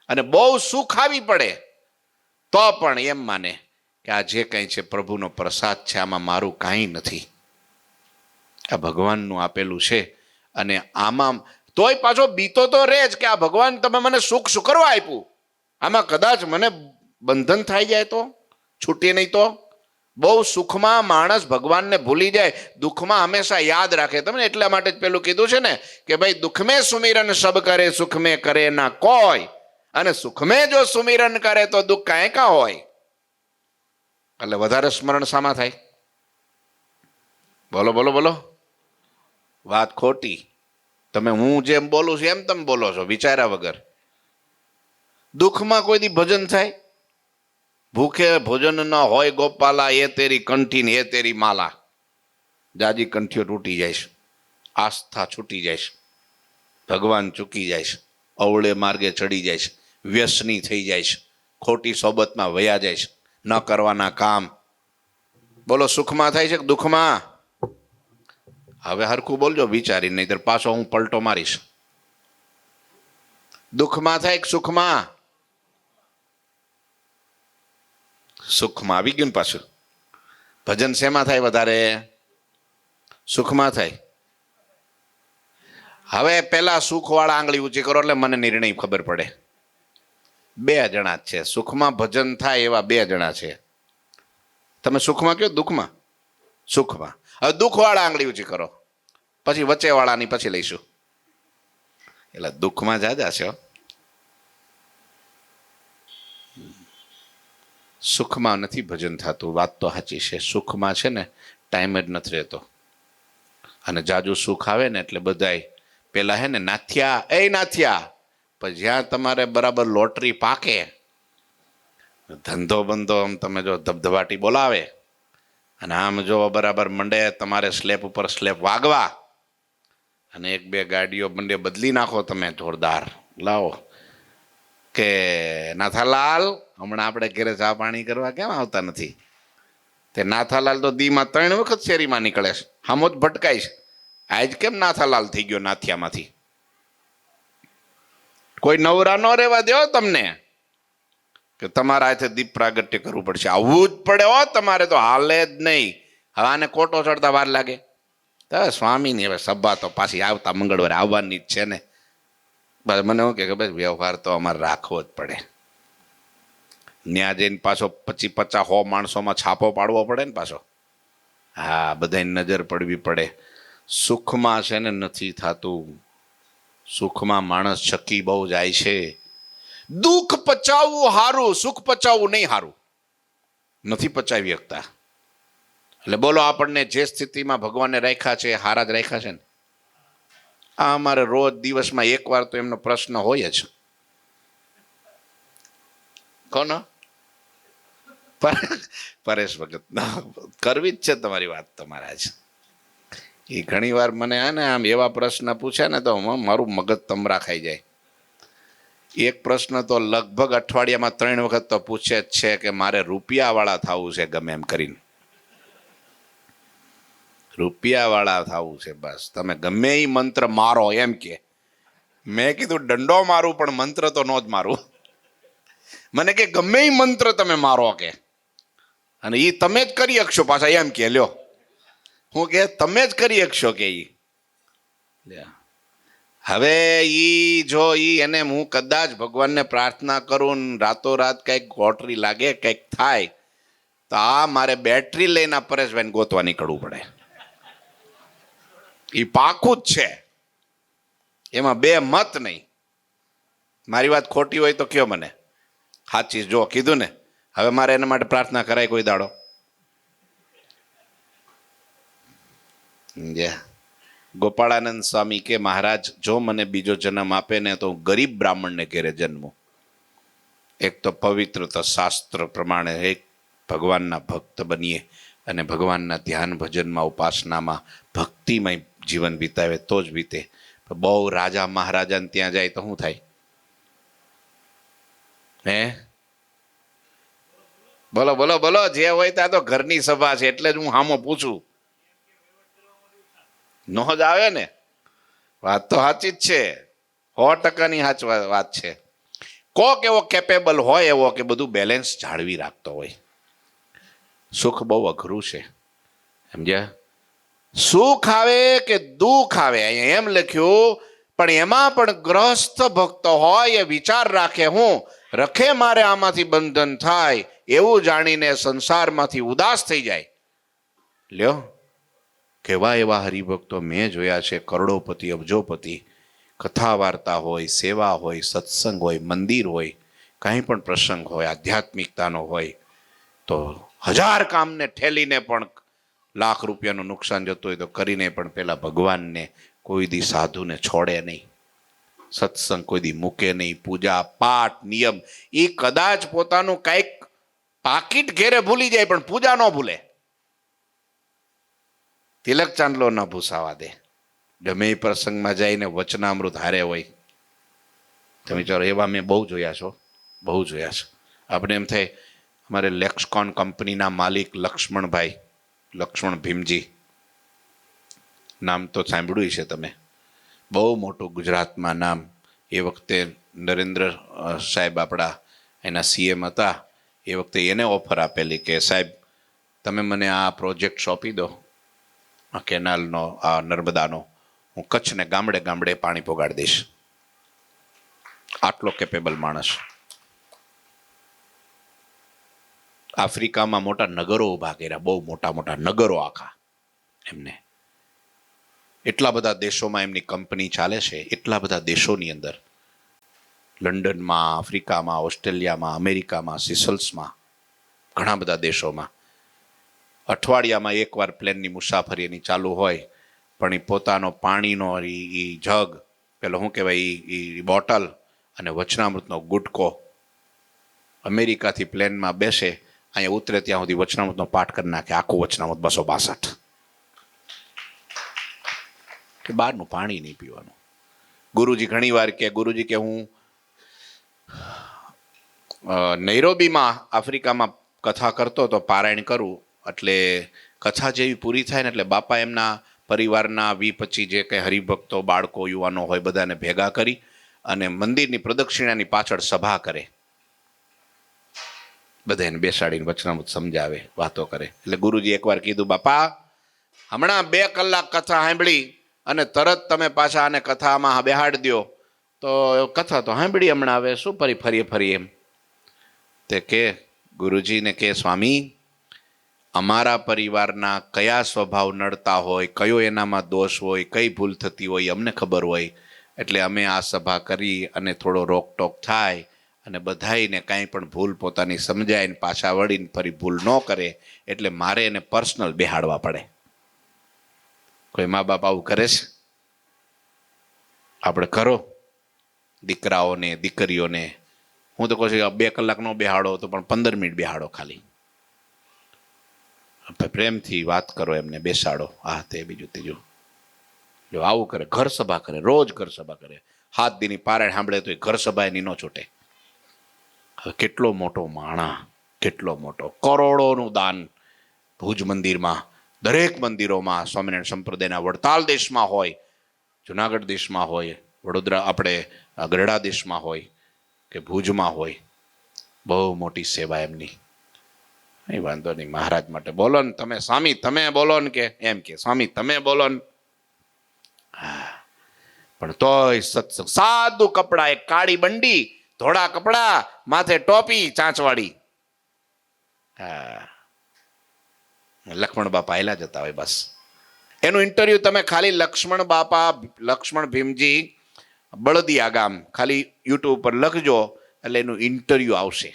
અને બહુ સુખ આવી પડે તો પણ એમ માને કે આ જે કંઈ છે પ્રભુનો પ્રસાદ છે, આમાં મારું કાંઈ નથી, આ ભગવાનનું આપેલું છે. અને આમાં તોય પાછો બીતો તો રહે જ કે આ ભગવાન તમે મને સુખ શું કરવા આપ્યું, આમાં કદાચ મને બંધન થઈ જાય તો, છૂટે નહીં તો. બહુ સુખમાં માણસ ભગવાનને ભૂલી જાય, દુઃખમાં હંમેશા યાદ રાખે. તમને એટલા માટે જ પેલું કીધું છે ને કે ભાઈ દુઃખ મેં સુમિરન સબ કરે, સુખ મેં કરે ના કોઈ. અને સુખ મેં જો સુમિરન કરે તો દુઃખ કાંઈ કાં હોય. એટલે વધારે સ્મરણ શામાં થાય? બોલો બોલો બોલો. વાત ખોટી. તમે હું જેમ બોલું છું એમ તમે બોલો છો વિચાર્યા વગર. દુઃખમાં કોઈ દી ભજન થાય? ભૂખે ભોજન ન હોય ગોપાલા, એ તેરી કંઠી ને એ તેરી માલા. જાજી કંઠીઓ તૂટી જાય, આસ્થા છૂટી જાય, ભગવાન ચૂકી જાય, અવળે માર્ગે ચડી જાય, વ્યસની થઈ જાય, ખોટી સોબતમાં વયા જાય, ન કરવાના કામ. બોલો સુખમાં થાય છે કે દુઃખમાં? હવે હરખું બોલજો વિચારી, નહીતર પાછો હું પલટો મારીશ. દુઃખમાં થાય કે સુખમાં? સુખમાં આવી ગયું ને પાછું. ભજન શેમાં થાય વધારે? સુખમાં થાય. હવે પેલા સુખ વાળા આંગળી ઊંચી કરો એટલે મને નિર્ણય ખબર પડે. બે જણા જ છે. સુખમાં ભજન થાય એવા બે જણા છે. તમે સુખમાં કયો દુઃખમાં? સુખમાં. હવે દુઃખવાળા આંગળી ઊંચી કરો, પછી વચ્ચેવાળાની પછી લઈશું. એટલે દુઃખમાં જાજા છે. સુખમાં નથી ભજન થતું. વાત તો સાચી છે. સુખમાં છે ને ટાઈમ જ નથી રહેતો. અને જાજુ સુખ આવે ને એટલે બધાય પેલા હે ને નાથ્યા એ નાથ્યા, પણ જ્યાં તમારે બરાબર લોટરી પાકે, ધંધો બંધો આમ તમે જો ધબધબાટી બોલાવે અને આમ જો બરાબર મંડે તમારે સ્લેબ ઉપર સ્લેબ વાગવા અને એક બે ગાડીઓ મંડે બદલી નાખો તમે જોરદાર. લાવો કે નાથાલાલ હમણાં આપણે ઘરે ચા પાણી કરવા કેમ આવતા નથી? તે નાથાલાલ તો દીમાં 3 વખત શેરીમાં નીકળે છે, હામો જ ભટકાય છે. આજ કેમ નાથાલાલ થઈ ગયો નાથિયામાંથી? કોઈ નવરા ન રહેવા દો તમને કે તમારા હાથે દીપ પ્રાગટ્ય કરવું પડશે. આવવું જ પડે હો તમારે, તો હાલે જ નહીં. હવે આને કોટો ચડતા વાર લાગે. સ્વામીની હવે સભા તો પાછી આવતા મંગળવારે આવવાની જ છે ને. બસ મને એવું કે ભાઈ વ્યવહાર તો અમારે રાખવો જ પડે. ન્યા જઈને પાછો 50-100 માણસોમાં છાપો પાડવો પડે ને પાછો. હા, બધાની નજર પડવી પડે. સુખમાં છે ને નથી થતું. સુખમાં માણસ છકી બહુ જાય છે. દુઃખ પચાવવું હારું, સુખ પચાવવું નહીં હારું. નથી પચાવી શકતા. એટલે બોલો, આપણને જે સ્થિતિમાં ભગવાને રાખ્યા છે હારા જ રાખ્યા છે ને. આ અમારે રોજ દિવસમાં એકવાર તો એમનો પ્રશ્ન હોય જ. કોનો? પરેશ ભગત. કરવી જ છે તમારી વાત તો મહારાજ. એ ઘણી વાર મને ને આમ એવા પ્રશ્ન પૂછે ને તો મારું મગજ તમરા ખાઈ જાય. એક પ્રશ્ન તો લગભગ અઠવાડિયામાં 3 વખત તો પૂછે જ છે કે મારે રૂપિયાવાળા થવું છે ગમે એમ કરીને. રૂપિયાવાળા થવું છે બસ. તમે ગમે એ મંત્ર મારો એમ કે. મેં કીધું દંડો મારું પણ મંત્ર તો ન જ મારું. મને કે ગમે એ મંત્ર તમે મારો કે, અને એ તમે જ કરી શકશો પાછા એમ કે. લ્યો, હું કે તમે જ કરી શકશો કે ઈ. હવે ઈ જો એને હું કદાચ ભગવાનને પ્રાર્થના કરું રાતોરાત કંઈક લોટરી લાગે કંઈક થાય તો આ મારે બેટરી લઈને પરેશભાઈને ગોતવા નીકળવું પડે. એ પાકું જ છે, એમાં બે મત નહીં. મારી વાત ખોટી હોય તો કયો મને. સાચી જો કીધું ને. હવે મારે એના માટે પ્રાર્થના કરાય કોઈ દાડો? ગોપાળાનંદ સ્વામી કે મહારાજ જો મને બીજો જન્મ આપે ને તો હું ગરીબ બ્રાહ્મણને ઘેરે જન્મું. એક તો પવિત્ર તો શાસ્ત્ર પ્રમાણે એક ભગવાનના ભક્ત બનીએ અને ભગવાનના ધ્યાન ભજનમાં ઉપાસનામાં ભક્તિમય જીવન વિતાવે તો જ વીતે. બહુ રાજા મહારાજાને ત્યાં જાય તો શું થાય? હે બોલો બોલો બોલો. જે હોય ત્યાં તો ઘરની સભા છે એટલે જ હું હામો પૂછું. નો જ આવે ને. વાત તો સાચી જ છે, 100%ની સાચી વાત છે. કોક એવો કેપેબલ હોય એવો કે બધું બેલેન્સ જાળવી રાખતો હોય. સુખ બહુ અઘરું છે, સમજ્યા? સુખ આવે કે દુઃખ આવે અહીંયા એમ લખ્યું, પણ એમાં પણ ગ્રસ્ત ભક્ત હોય એ વિચાર રાખે હું રખે મારે આમાંથી બંધન થાય એવું જાણીને સંસારમાંથી ઉદાસ થઈ જાય. લ્યો, કેવા એવા હરિભક્તો મેં જોયા છે, કરોડોપતિ અબજોપતિ. કથા વાર્તા હોય, સેવા હોય, સત્સંગ હોય, મંદિર હોય, કાંઈ પણ પ્રસંગ હોય, આધ્યાત્મિકતાનો હોય તો 1000 કામને ઠેલીને પણ લાખ રૂપિયાનું નુકસાન જતું હોય તો કરીને પણ પેલા ભગવાનને કોઈ દી સાધુને છોડે નહીં. સત્સંગ કોઈ દી મૂકે નહીં. પૂજા પાઠ નિયમ એ કદાચ પોતાનું કંઈક પાકીટ ઘેરે ભૂલી જાય પણ પૂજા ન ભૂલે. તિલક ચાંદલો ન ભૂસાવા દે. ગમે એ પ્રસંગમાં જઈને વચનામૃત હારે હોય. તમે વિચારો, એવા મેં બહુ જોયા છો, બહુ જોયા છે. આપણે એમ થાય અમારે લેક્સકોન કંપનીના માલિક લક્ષ્મણભાઈ, લક્ષ્મણ ભીમજી, નામ તો સાંભળ્યું છે તમે. બહુ મોટું ગુજરાતમાં નામ. એ વખતે નરેન્દ્ર સાહેબ આપણા એના CM હતા. એ વખતે એને ઓફર આપેલી કે સાહેબ તમે મને આ પ્રોજેક્ટ સોંપી દો, આ કેનાલનો, આ નર્મદાનો, હું કચ્છને ગામડે ગામડે પાણી પોગાડી દઈશ. આટલો કેપેબલ માણસ. આફ્રિકામાં મોટા નગરો ઊભા કર્યા, બહુ મોટા મોટા નગરો આખા એમને. એટલા બધા દેશોમાં એમની કંપની ચાલે છે, એટલા બધા દેશોની અંદર, લંડનમાં, આફ્રિકામાં, ઓસ્ટ્રેલિયામાં, અમેરિકામાં, સિસલ્સમાં, ઘણા બધા દેશોમાં. અઠવાડિયામાં એકવાર પ્લેનની મુસાફરી એની ચાલુ હોય, પણ એ પોતાનો પાણીનો એ જગ, પેલો શું કહેવાય, એ બોટલ અને વચનામૃતનો ગુટકો અમેરિકાથી પ્લેનમાં બેસે, અહીંયા ઉતરે ત્યાં સુધી વચનામૃતનો પાઠ કરી નાખે, આખું વચનામૃત 262. કે બહારનું પાણી નહીં પીવાનું. ગુરુજી ઘણી વાર કે, ગુરુજી કે હું નૈરોબીમાં આફ્રિકામાં કથા કરતો તો પારાયણ કરું, એટલે કથા જેવી પૂરી થાય ને એટલે બાપા એમના પરિવારના 20-25 જે કંઈ હરિભક્તો, બાળકો, યુવાનો હોય બધાને ભેગા કરી અને મંદિરની પ્રદક્ષિણાની પાછળ સભા કરે, બધાને બેસાડીને વચનામૃત સમજાવે, વાતો કરે. એટલે ગુરુજી એકવાર કીધું, બાપા હમણાં 2 કલાક કથા સાંભળી અને તરત તમે પાછા આને કથામાં બેહાડી દો, તો કથા તો સાંભળી હમણાં, હવે શું ફરી એમ. તે કે ગુરુજીને કે, સ્વામી અમારા પરિવારના કયા સ્વભાવ નડતા હોય, કયો એનામાં દોષ હોય, કઈ ભૂલ થતી હોય અમને ખબર હોય, એટલે અમે આ સભા કરી અને થોડો રોકટોક થાય અને બધાઈને કાંઈ પણ ભૂલ પોતાની સમજાય ને પાછા વળીને ફરી ભૂલ ન કરે, એટલે મારે એને પર્સનલ બેહાડવા પડે. કોઈ મા બાપ આવું કરે છે? આપણે કરો દીકરાઓને, દીકરીઓને. હું તો કહું છું 2 કલાક નો બેહાડો તો પણ 15 મિનિટ બેહાડો, ખાલી પ્રેમથી વાત કરો, એમને બેસાડો, આ તે બીજું ત્રીજું. જો આવું કરે, ઘર સભા કરે, રોજ ઘર સભા કરે, 7 દીની પારાયણ સાંભળે તો ઘર સભા એની ન છૂટે. હવે કેટલો મોટો માણા, કેટલો મોટો, કરોડોનું દાન ભુજ મંદિરમાં, દરેક મંદિરોમાં, સ્વામિનારાયણ સંપ્રદાયના વડતાલ દેશમાં હોય, જુનાગઢ દેશમાં હોય, વડોદરા આપણે ગરડા દેશમાં હોય કે ભુજમાં હોય, બહુ મોટી સેવા એમની. નહીં વાંધો નહીં, મહારાજ માટે બોલો ને તમે, સ્વામી તમે બોલો ને, કે એમ કે સ્વામી તમે બોલો ને. પણ તોય સત્સંગ, સાદું કપડા, એક કાળી બંડી, ધોળા કપડા, માથે ટોપી ચાંચવાળી. લક્ષ્મણ બાપા આયલા જતા હોય બસ. એનું ઇન્ટરવ્યુ તમે ખાલી લક્ષ્મણ બાપા, લક્ષ્મણ ભીમજી બળદિયા ગામ, ખાલી યુટ્યુબ પર લખજો એટલે એનું ઇન્ટરવ્યુ આવશે.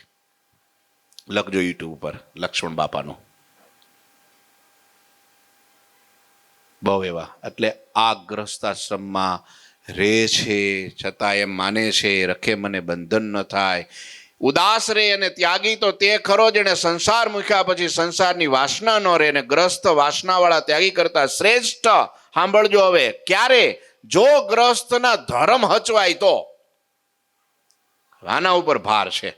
લખજો યુટ્યુબ ઉપર લક્ષ્મણ બાપાનું. બહુ એવા, એટલે આ ગ્રસ્તાશ્રમમાં રહે છે છતાં એમ માને છે, રખે મને બંધન ન થાય. ઉદાસ રે અને ત્યાગી તો તે ખરો જેને સંસાર મૂક્યા પછી સંસારની વાસના ન રહે, ને ગ્રસ્ત વાસનાવાળા ત્યાગી કરતા શ્રેષ્ઠ. સાંભળજો હવે, ક્યારે? જો ગ્રસ્તના ધર્મ હચવાય તો. આના ઉપર ભાર છે.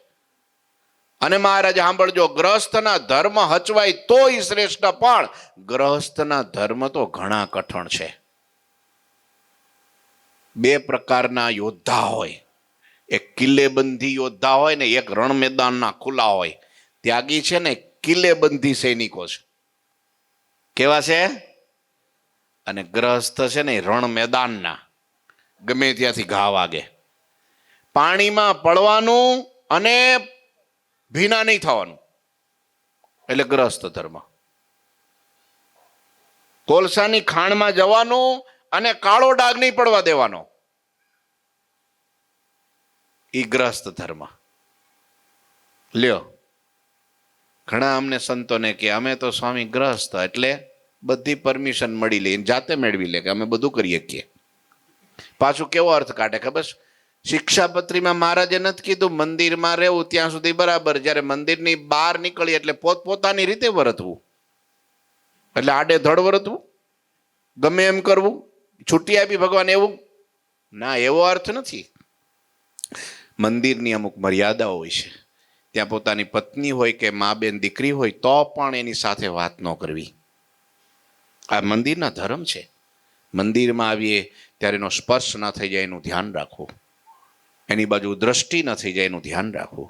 અને મહારાજ સાંભળજો, ગ્રહસ્થના ધર્મ હચવાય તોય શ્રેષ્ઠ, પણ ગ્રહસ્થના ધર્મ તો ઘણા કઠણ છે. 2 પ્રકારના યોદ્ધા હોય, એક કિલ્લેબંધી યોદ્ધા હોય ને એક રણ મેદાનના ખુલ્લા હોય. ત્યાગી છે ને કિલ્લેબંધી સૈનિકો છે. કેવા છે? અને ગ્રહસ્થ છે ને રણ મેદાનના, ગમે ત્યાંથી ઘા વાગે. પાણીમાં પડવાનું અને ભીના નહીં થવાનું, એટલે ગ્રસ્ત ધર્મ. કોલસાની ખાણમાં જવાનું અને કાળો ડાઘ નહીં પડવા દેવાનો, ઈ ગ્રસ્ત ધર્મ. લ્યો, ઘણા અમને સંતોને કે અમે તો સ્વામી ગ્રસ્ત, એટલે બધી પરમિશન મળી લે, જાતે મેળવી લે કે અમે બધું કરીએ શકીએ. પાછું કેવો અર્થ કાઢે ખબર? શિક્ષાપત્રીમાં મહારાજે નથી કીધું મંદિરમાં રહેવું ત્યાં સુધી બરાબર, જ્યારે મંદિરની બહાર નીકળી એટલે પોતપોતાની રીતે વર્તવું, એટલે આડે ધડ વર્તવું, ગમે એમ કરવું, છૂટી આપી ભગવાન, એવું ના, એવો અર્થ નથી. મંદિરની અમુક મર્યાદાઓ હોય છે. ત્યાં પોતાની પત્ની હોય કે મા બેન દીકરી હોય તો પણ એની સાથે વાત ન કરવી. આ મંદિરના ધર્મ છે. મંદિરમાં આવીએ ત્યારે એનો સ્પર્શ ન થઈ જાય એનું ધ્યાન રાખવું, એની બાજુ દ્રષ્ટિ ન થઈ જાય એનું ધ્યાન રાખવું.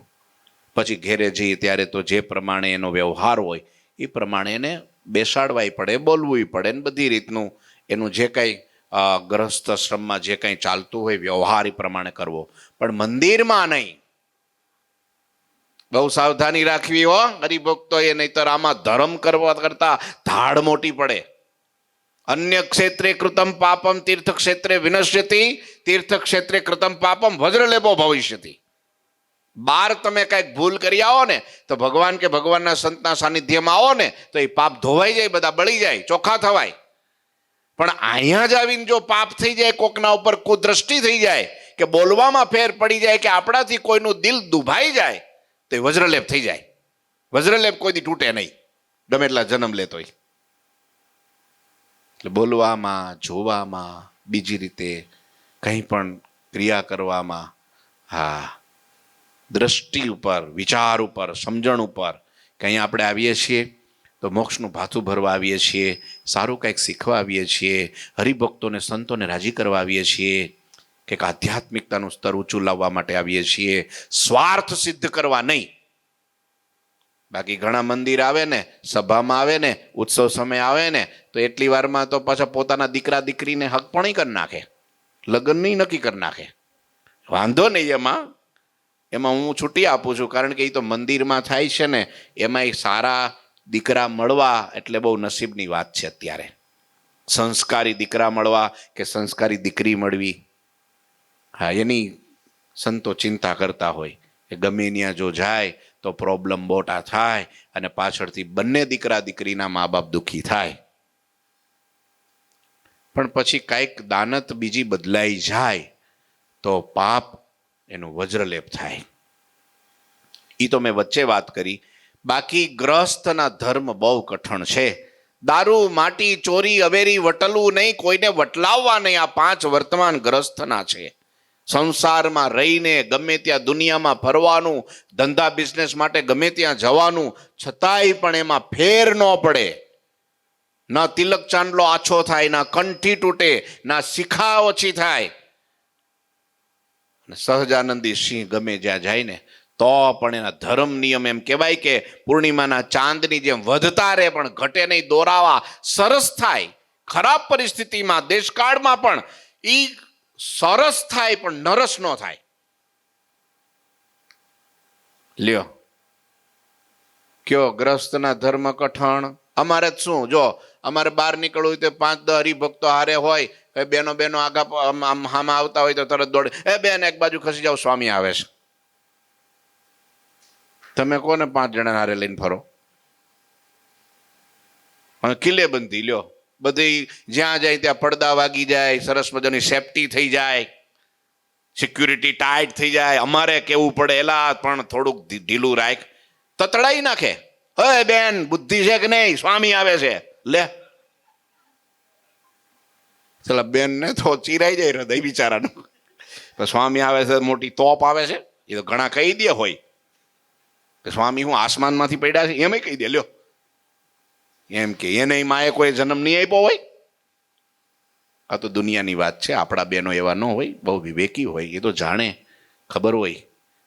પછી ઘેરે જઈએ ત્યારે તો જે પ્રમાણે એનો વ્યવહાર હોય એ પ્રમાણે એને બેસાડવાય પડે, બોલવું પડે, ને બધી રીતનું એનું જે કંઈ ગ્રસ્ત આશ્રમમાં જે કંઈ ચાલતું હોય વ્યવહાર એ પ્રમાણે કરવો, પણ મંદિરમાં નહીં. બહુ સાવધાની રાખવી હો હરિભક્તોએ, નહીતર આમાં ધર્મ કરવા કરતા ધાડ મોટી પડે. અન્ય ક્ષેત્રે કૃતમ પાપમ તીર્થ ક્ષેત્રે વિનશ્યતિ, તીર્થ ક્ષેત્રે કૃતમ પાપમ વજ્રલેપો ભવિષ્યતિ. બાર તમે કઈક ભૂલ કરી આવો ને તો ભગવાન કે ભગવાનના સંતના સાનિધ્યમાં આવો ને તો એ પાપ ધોવાઈ જાય, બધા બળી જાય, ચોખ્ખા થવાય. પણ અહીંયા જ આવીને જો પાપ થઈ જાય, કોકના ઉપર કુદ્રષ્ટિ થઈ જાય, કે બોલવામાં ફેર પડી જાય, કે આપણાથી કોઈનું દિલ દુભાઈ જાય, તો એ વજ્રલેપ થઈ જાય. વજ્રલેપ કોઈ દી તૂટે નહીં, ગમે એટલા જન્મ લેતોય. એટલે બોલવામાં, જોવામાં, બીજી રીતે કંઈ પણ ક્રિયા કરવામાં, હા, દ્રષ્ટિ ઉપર, વિચાર ઉપર, સમજણ ઉપર કંઈ આપણે આવીએ છીએ તો મોક્ષનું ભાથું ભરવા આવીએ છીએ, સારું કંઈક શીખવા આવીએ છીએ, હરિભક્તોને સંતોને રાજી કરવા આવીએ છીએ, કંઈક આધ્યાત્મિકતાનું સ્તર ઊંચું લાવવા માટે આવીએ છીએ, સ્વાર્થ સિદ્ધ કરવા નહીં. બાકી ઘણા મંદિર આવે ને, સભામાં આવે ને, ઉત્સવ સમય આવે ને તો એટલી વારમાં તો પાછા પોતાના દીકરા દીકરીને હક પણ કરી નાખે, લગ્ન નહીં નક્કી કરી નાખે. વાંધો નહીં, એમાં હું છૂટી આપું છું, કારણ કે એ તો મંદિરમાં થાય છે ને, એમાં સારા દીકરા મળવા એટલે બહુ નસીબની વાત છે અત્યારે. સંસ્કારી દીકરા મળવા કે સંસ્કારી દીકરી મળવી, હા, એની સંતો ચિંતા કરતા હોય કે ગમે ત્યાં જો જાય તો પ્રોબ્લેમ મોટા થાય અને પાછળથી બંને દીકરા દીકરીના મા બાપ દુઃખી થાય. પણ પછી કાંઈક દાનત બીજી બદલાઈ જાય તો પાપ એનું વજ્રલેપ થાય. એ તો મેં વચ્ચે વાત કરી. બાકી ગ્રહસ્થના ધર્મ બહુ કઠણ છે. દારૂ, માટી, ચોરી, અવેરી, વટલવું નહીં, કોઈને વટલાવવા નહીં, આ 5 વર્તમાન ગ્રહસ્થના છે. સંસારમાં રહીને ગમે ત્યાં દુનિયામાં ફરવાનું, ધંધા બિઝનેસ માટે ગમે ત્યાં જવાનું, છતાંય પણ એમાં ફેર ન પડે. ના તિલક ચાંદલો આછો થાય, ના કંઠી તૂટે, ના શિખા ઓછી થાય. સહજાનંદી સિંહ ગમે જ્યાં જાય ને તો પણ એના ધર્મ નિયમ એમ કહેવાય કે પૂર્ણિમાના ચાંદની જેમ વધતા રહે પણ ઘટે નહીં, દોરાવા સરસ થાય. ખરાબ પરિસ્થિતિમાં, દેશકાળમાં પણ ઈ સરસ થાય પણ નરસ ન થાય. લ્યો, કયો ગ્રસ્તના ધર્મ કઠણ? અમારે જ શું, જો અમારે બહાર નીકળવું હોય તો 5-10 હરિભક્તો હારે હોય, બેનો આગા હામાં આવતા હોય તો તરત દોડે, એ બેન એક બાજુ ખસી જાવ, સ્વામી આવે છે. તમે કોને 5 જણા હારે લઈને ફરો? અને કિલ્લેબંધી લ્યો, બધી જ્યાં જાય ત્યાં પડદા વાગી જાય, સરસ મજાની સેફટી થઈ જાય, સિક્યુરિટી ટાઈટ થઈ જાય. અમારે કેવું પડે, એલા પણ થોડુંક ઢીલું રાખ, તતડાઈ નાખે. હે બેન, બુદ્ધિ છે કે નહીં? સ્વામી આવે છે. લે, ચલા બેન ને તો ચીરાઈ જાય હૃદય બિચારાનું. સ્વામી આવે છે, મોટી તોપ આવે છે, એ તો ઘણા કહી દે હોય કે સ્વામી હું આસમાનમાંથી પડ્યા છે, એમ કહી દે. લ્યો, એમ કે એને માએ કોઈ જન્મ નહીં આપ્યો હોય. આ તો દુનિયાની વાત છે. આપણા બેનો એવા ન હોય, બહુ વિવેકી હોય, એ તો જાણે, ખબર હોય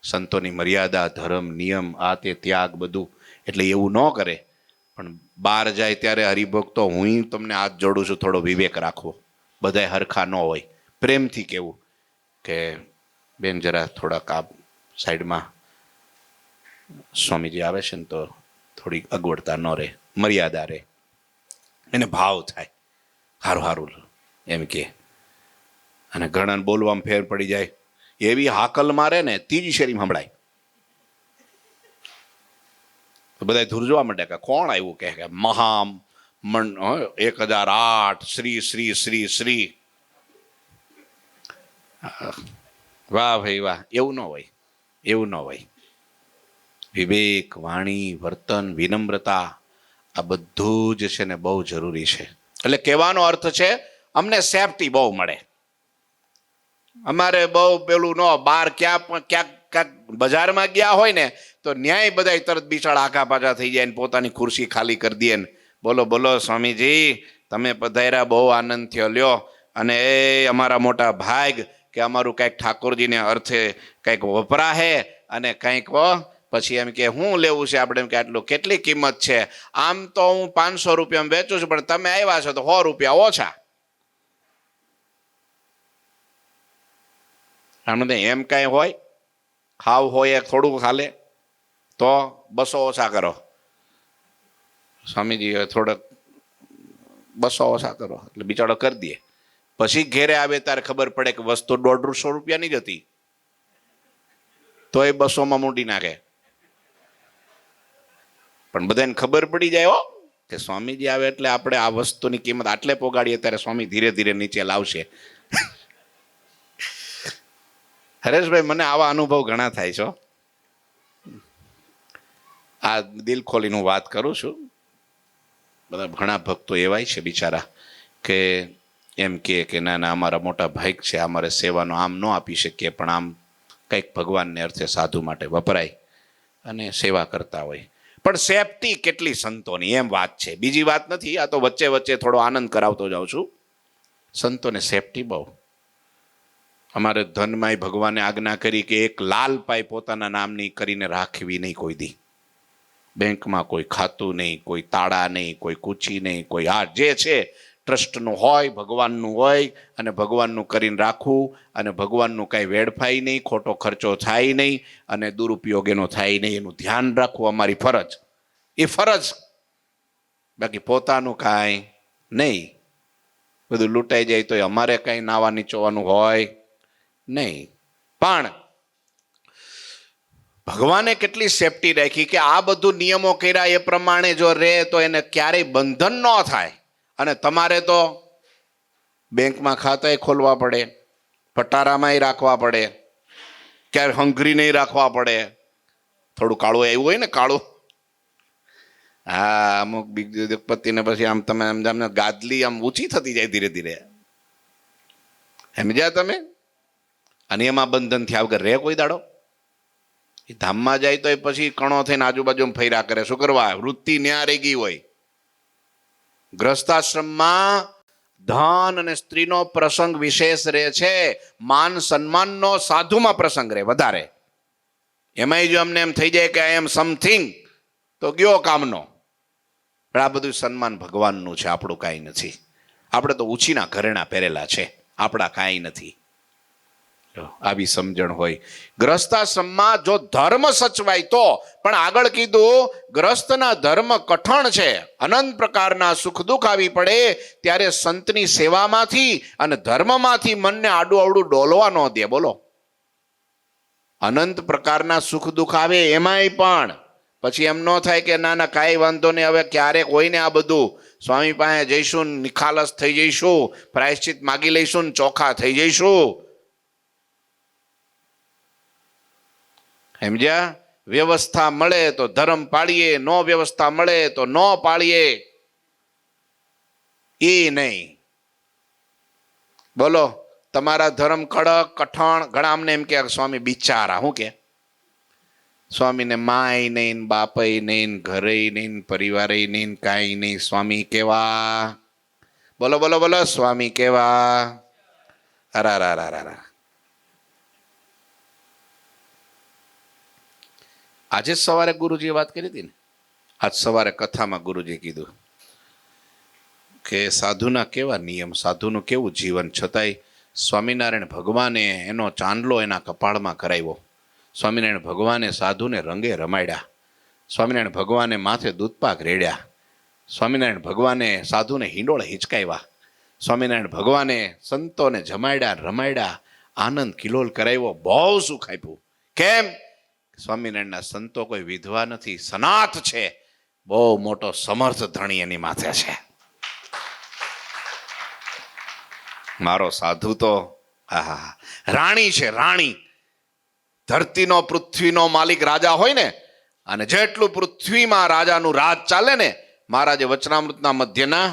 સંતોની મર્યાદા, ધર્મ, નિયમ, આ તે ત્યાગ બધું, એટલે એવું ન કરે. પણ બહાર જાય ત્યારે હરિભક્તો, હું તમને હાથ જોડું છું, થોડો વિવેક રાખવો. બધાય હરખા ન હોય. પ્રેમથી કહેવું કે બેન જરા થોડાક આ સાઈડમાં સ્વામીજી આવે છે ને તો થોડી અગવડતા ન રહે, મર્યાદા રહે, એને ભાવ થાય. સારું સારું એમ કે. અને ઘણાને બોલવામાં ફેર પડી જાય, એવી હાકલ મારે ને 3જી શેરીમાં સંભળાય તો બધા ધ્રુજવા માંડે કે કોણ આવ્યું, કે મહા 1008 શ્રી શ્રી શ્રી શ્રી. વાહ ભાઈ વાહ. એવું ન હોય, એવું ન હોય. વિવેક, વાણી, વર્તન, વિનમ્રતા, આ બધું જ છે ને બહુ જરૂરી છે. એટલે કહેવાનો અર્થ છે અમને સેફટી બહુ મળે. અમારે બહુ પેલું ન, બહાર ક્યાંક બજારમાં ગયા હોય ને તો ન્યાય બધા તરત બિચારા આઘા પાછા થઈ જાય ને પોતાની ખુરશી ખાલી કરી દે ને બોલો બોલો સ્વામીજી તમે પધાર્યા, બહુ આનંદ થયો. લ્યો, અને એ અમારા મોટા ભાગ કે અમારું કંઈક ઠાકોરજીને અર્થે કંઈક વપરાહે અને કંઈક પછી એમ કે શું લેવું છે આપણે, એમ કે આટલું કેટલી કિંમત છે? આમ તો હું 500 રૂપિયામાં વેચું છું, પણ તમે આવ્યા છો તો 100 રૂપિયા ઓછા. આમ એમ કાંઈ હોય? ખાવ હોય એક થોડું ખાલે તો 200 ઓછા કરો. સ્વામીજી થોડાક 200 ઓછા કરો એટલે બિચારો કરી દે. પછી ઘેરે આવે ત્યારે ખબર પડે કે વસ્તુ 150 રૂપિયાની જ હતી, તો એ 200માં મૂડી નાખે. પણ બધાને ખબર પડી જાય હો કે સ્વામીજી આવે એટલે આપણે આ વસ્તુની કિંમત આટલે પોગાડીએ ત્યારે સ્વામી ધીરે ધીરે નીચે લાવશે. હરેશભાઈ, મને આવા અનુભવ ઘણા થાય છે. આ દિલ ખોલીને હું વાત કરું છું. બધા ઘણા ભક્તો એવાય છે બિચારા કે એમ કે ના ના અમારા મોટા ભાઈ છે, અમારે સેવાનો આમ ન આપી શકીએ, પણ આમ કંઈક ભગવાનને અર્થે સાધુ માટે વપરાય અને સેવા કરતા હોય. પણ સેફટી કેટલી સંતોની, એમ વાત છે, બીજી વાત નથી. આ તો વચ્ચે વચ્ચે થોડો આનંદ કરાવતો જાઉં છું. સંતોને સેફટી બહુ. અમારે ધનમાંય ભગવાને આજ્ઞા કરી કે એક લાલ પાઈ પોતાના નામની કરીને રાખવી નહીં કોઈ દી. બેંકમાં કોઈ ખાતું નહીં, કોઈ તાળા નહીં, કોઈ કૂચી નહીં, કોઈ આ જે છે ટ્રસ્ટનું હોય, ભગવાનનું હોય, અને ભગવાનનું કરીને રાખવું, અને ભગવાનનું કાંઈ વેડફાય નહીં, ખોટો ખર્ચો થાય નહીં, અને દુરુપયોગ એનો થાય નહીં, એનું ધ્યાન રાખવું અમારી ફરજ. એ ફરજ, બાકી પોતાનું કાંઈ નહીં. બધું લૂંટાઈ જાય તો અમારે કાંઈ નાવા નીચોવાનું હોય નહીં. પણ ભગવાને કેટલી સેફટી રાખી કે આ બધું નિયમો કર્યા એ પ્રમાણે જો રહે તો એને ક્યારેય બંધન ન થાય. અને તમારે તો બેંકમાં ખાતાય ખોલવા પડે, પટારામાંય રાખવા પડે, ક્યારે હંગરી નહીં રાખવા પડે. થોડું કાળું આવ્યું હોય ને, કાળું, હા, અમુક બીજપતિને પછી આમ તમે આમ ગાદલી આમ ઊંચી થતી જાય ધીરે ધીરે, સમજ્યા તમે? અને એમાં બંધન થયા વગર રે કોઈ દાડો? એ ધામમાં જાય તો પછી કણો થઈને આજુબાજુ ફર્યા કરે. શું કરવા? વૃત્તિ ન્યા રહી ગઈ હોય. ગ્રસ્તાશ્રમમાં ધન અને સ્ત્રીનો પ્રસંગ વિશેષ રહે છે, માન સન્માનનો સાધુમાં પ્રસંગ રહે વધારે. એમાંય જો અમને એમ થઈ જાય કે આઈ એમ સમથિંગ, તો ગયો કામનો. પણ આ બધું સન્માન ભગવાનનું છે, આપણું કાંઈ નથી. આપણે તો ઉછીના ઘરેણા પહેરેલા છે, આપણા કાંઈ નથી. આવી સમજણ હોય. ગ્રસ્તાશ્રમમાં જો ધર્મ સચવાય તો, પણ આગળ કીધું ગ્રસ્તના ધર્મ કઠણ છે, અનંત પ્રકારના સુખ દુઃખ આવી પડે ત્યારે સંતની સેવામાંથી અને ધર્મમાંથી મનને આડું અવડું ડોલવા ન દે. બોલો, અનંત પ્રકારના સુખ દુઃખ આવે એમાંય પણ પછી એમ ન થાય કે ના ના કાંઈ વાંધો નહીં, હવે ક્યારેક હોય ને આ બધું સ્વામી પાસે જઈશું, નિખાલસ થઈ જઈશું, પ્રાયશ્ચિત માગી લઈશું, ચોખા થઈ જઈશું. સમજ્યા? વ્યવસ્થા મળે તો ધર્મ પાળીએ, નો વ્યવસ્થા મળે તો ન પાળીએ, એ નહીં. બોલો, તમારા ધર્મ કડક કઠણ, ઘણા અમને એમ કે સ્વામી બિચારા, શું કે સ્વામીને માય નહીં, બાપય નહીં, ઘરે નહીં, પરિવારે નહીં, કાંઈ નહીં. સ્વામી કેવા? બોલો બોલો બોલો, સ્વામી કેવા? અરા. આજે સવારે ગુરુજીએ વાત કરી હતી ને, આજ સવારે કથામાં ગુરુજી કીધું કે સાધુના કેવા નિયમ, સાધુનું કેવું જીવન, છતાંય સ્વામિનારાયણ ભગવાને એનો ચાંદલો એના કપાળમાં કરાવ્યો. સ્વામિનારાયણ ભગવાને સાધુને રંગે રમાડ્યા. સ્વામિનારાયણ ભગવાને માથે દૂધપાક રેડ્યા. સ્વામિનારાયણ ભગવાને સાધુને હિંડોળે હિંચકાવ્યા. સ્વામિનારાયણ ભગવાને સંતોને જમાડ્યા, રમાડ્યા, આનંદ કિલોલ કરાવ્યો, બહુ સુખ આપ્યું. કેમ? સ્વામિનારાયણના સંતો કોઈ વિધવા નથી, સનાથ છે, બહુ મોટો સમર્થ ધણી એની માથે છે. મારો સાધુ તો આહા રાણી છે, રાણી. ધરતીનો પૃથ્વીનો માલિક રાજા હોય ને, અને જેટલું પૃથ્વીમાં રાજાનું રાજ ચાલે ને, મહારાજે વચનામૃતના મધ્યના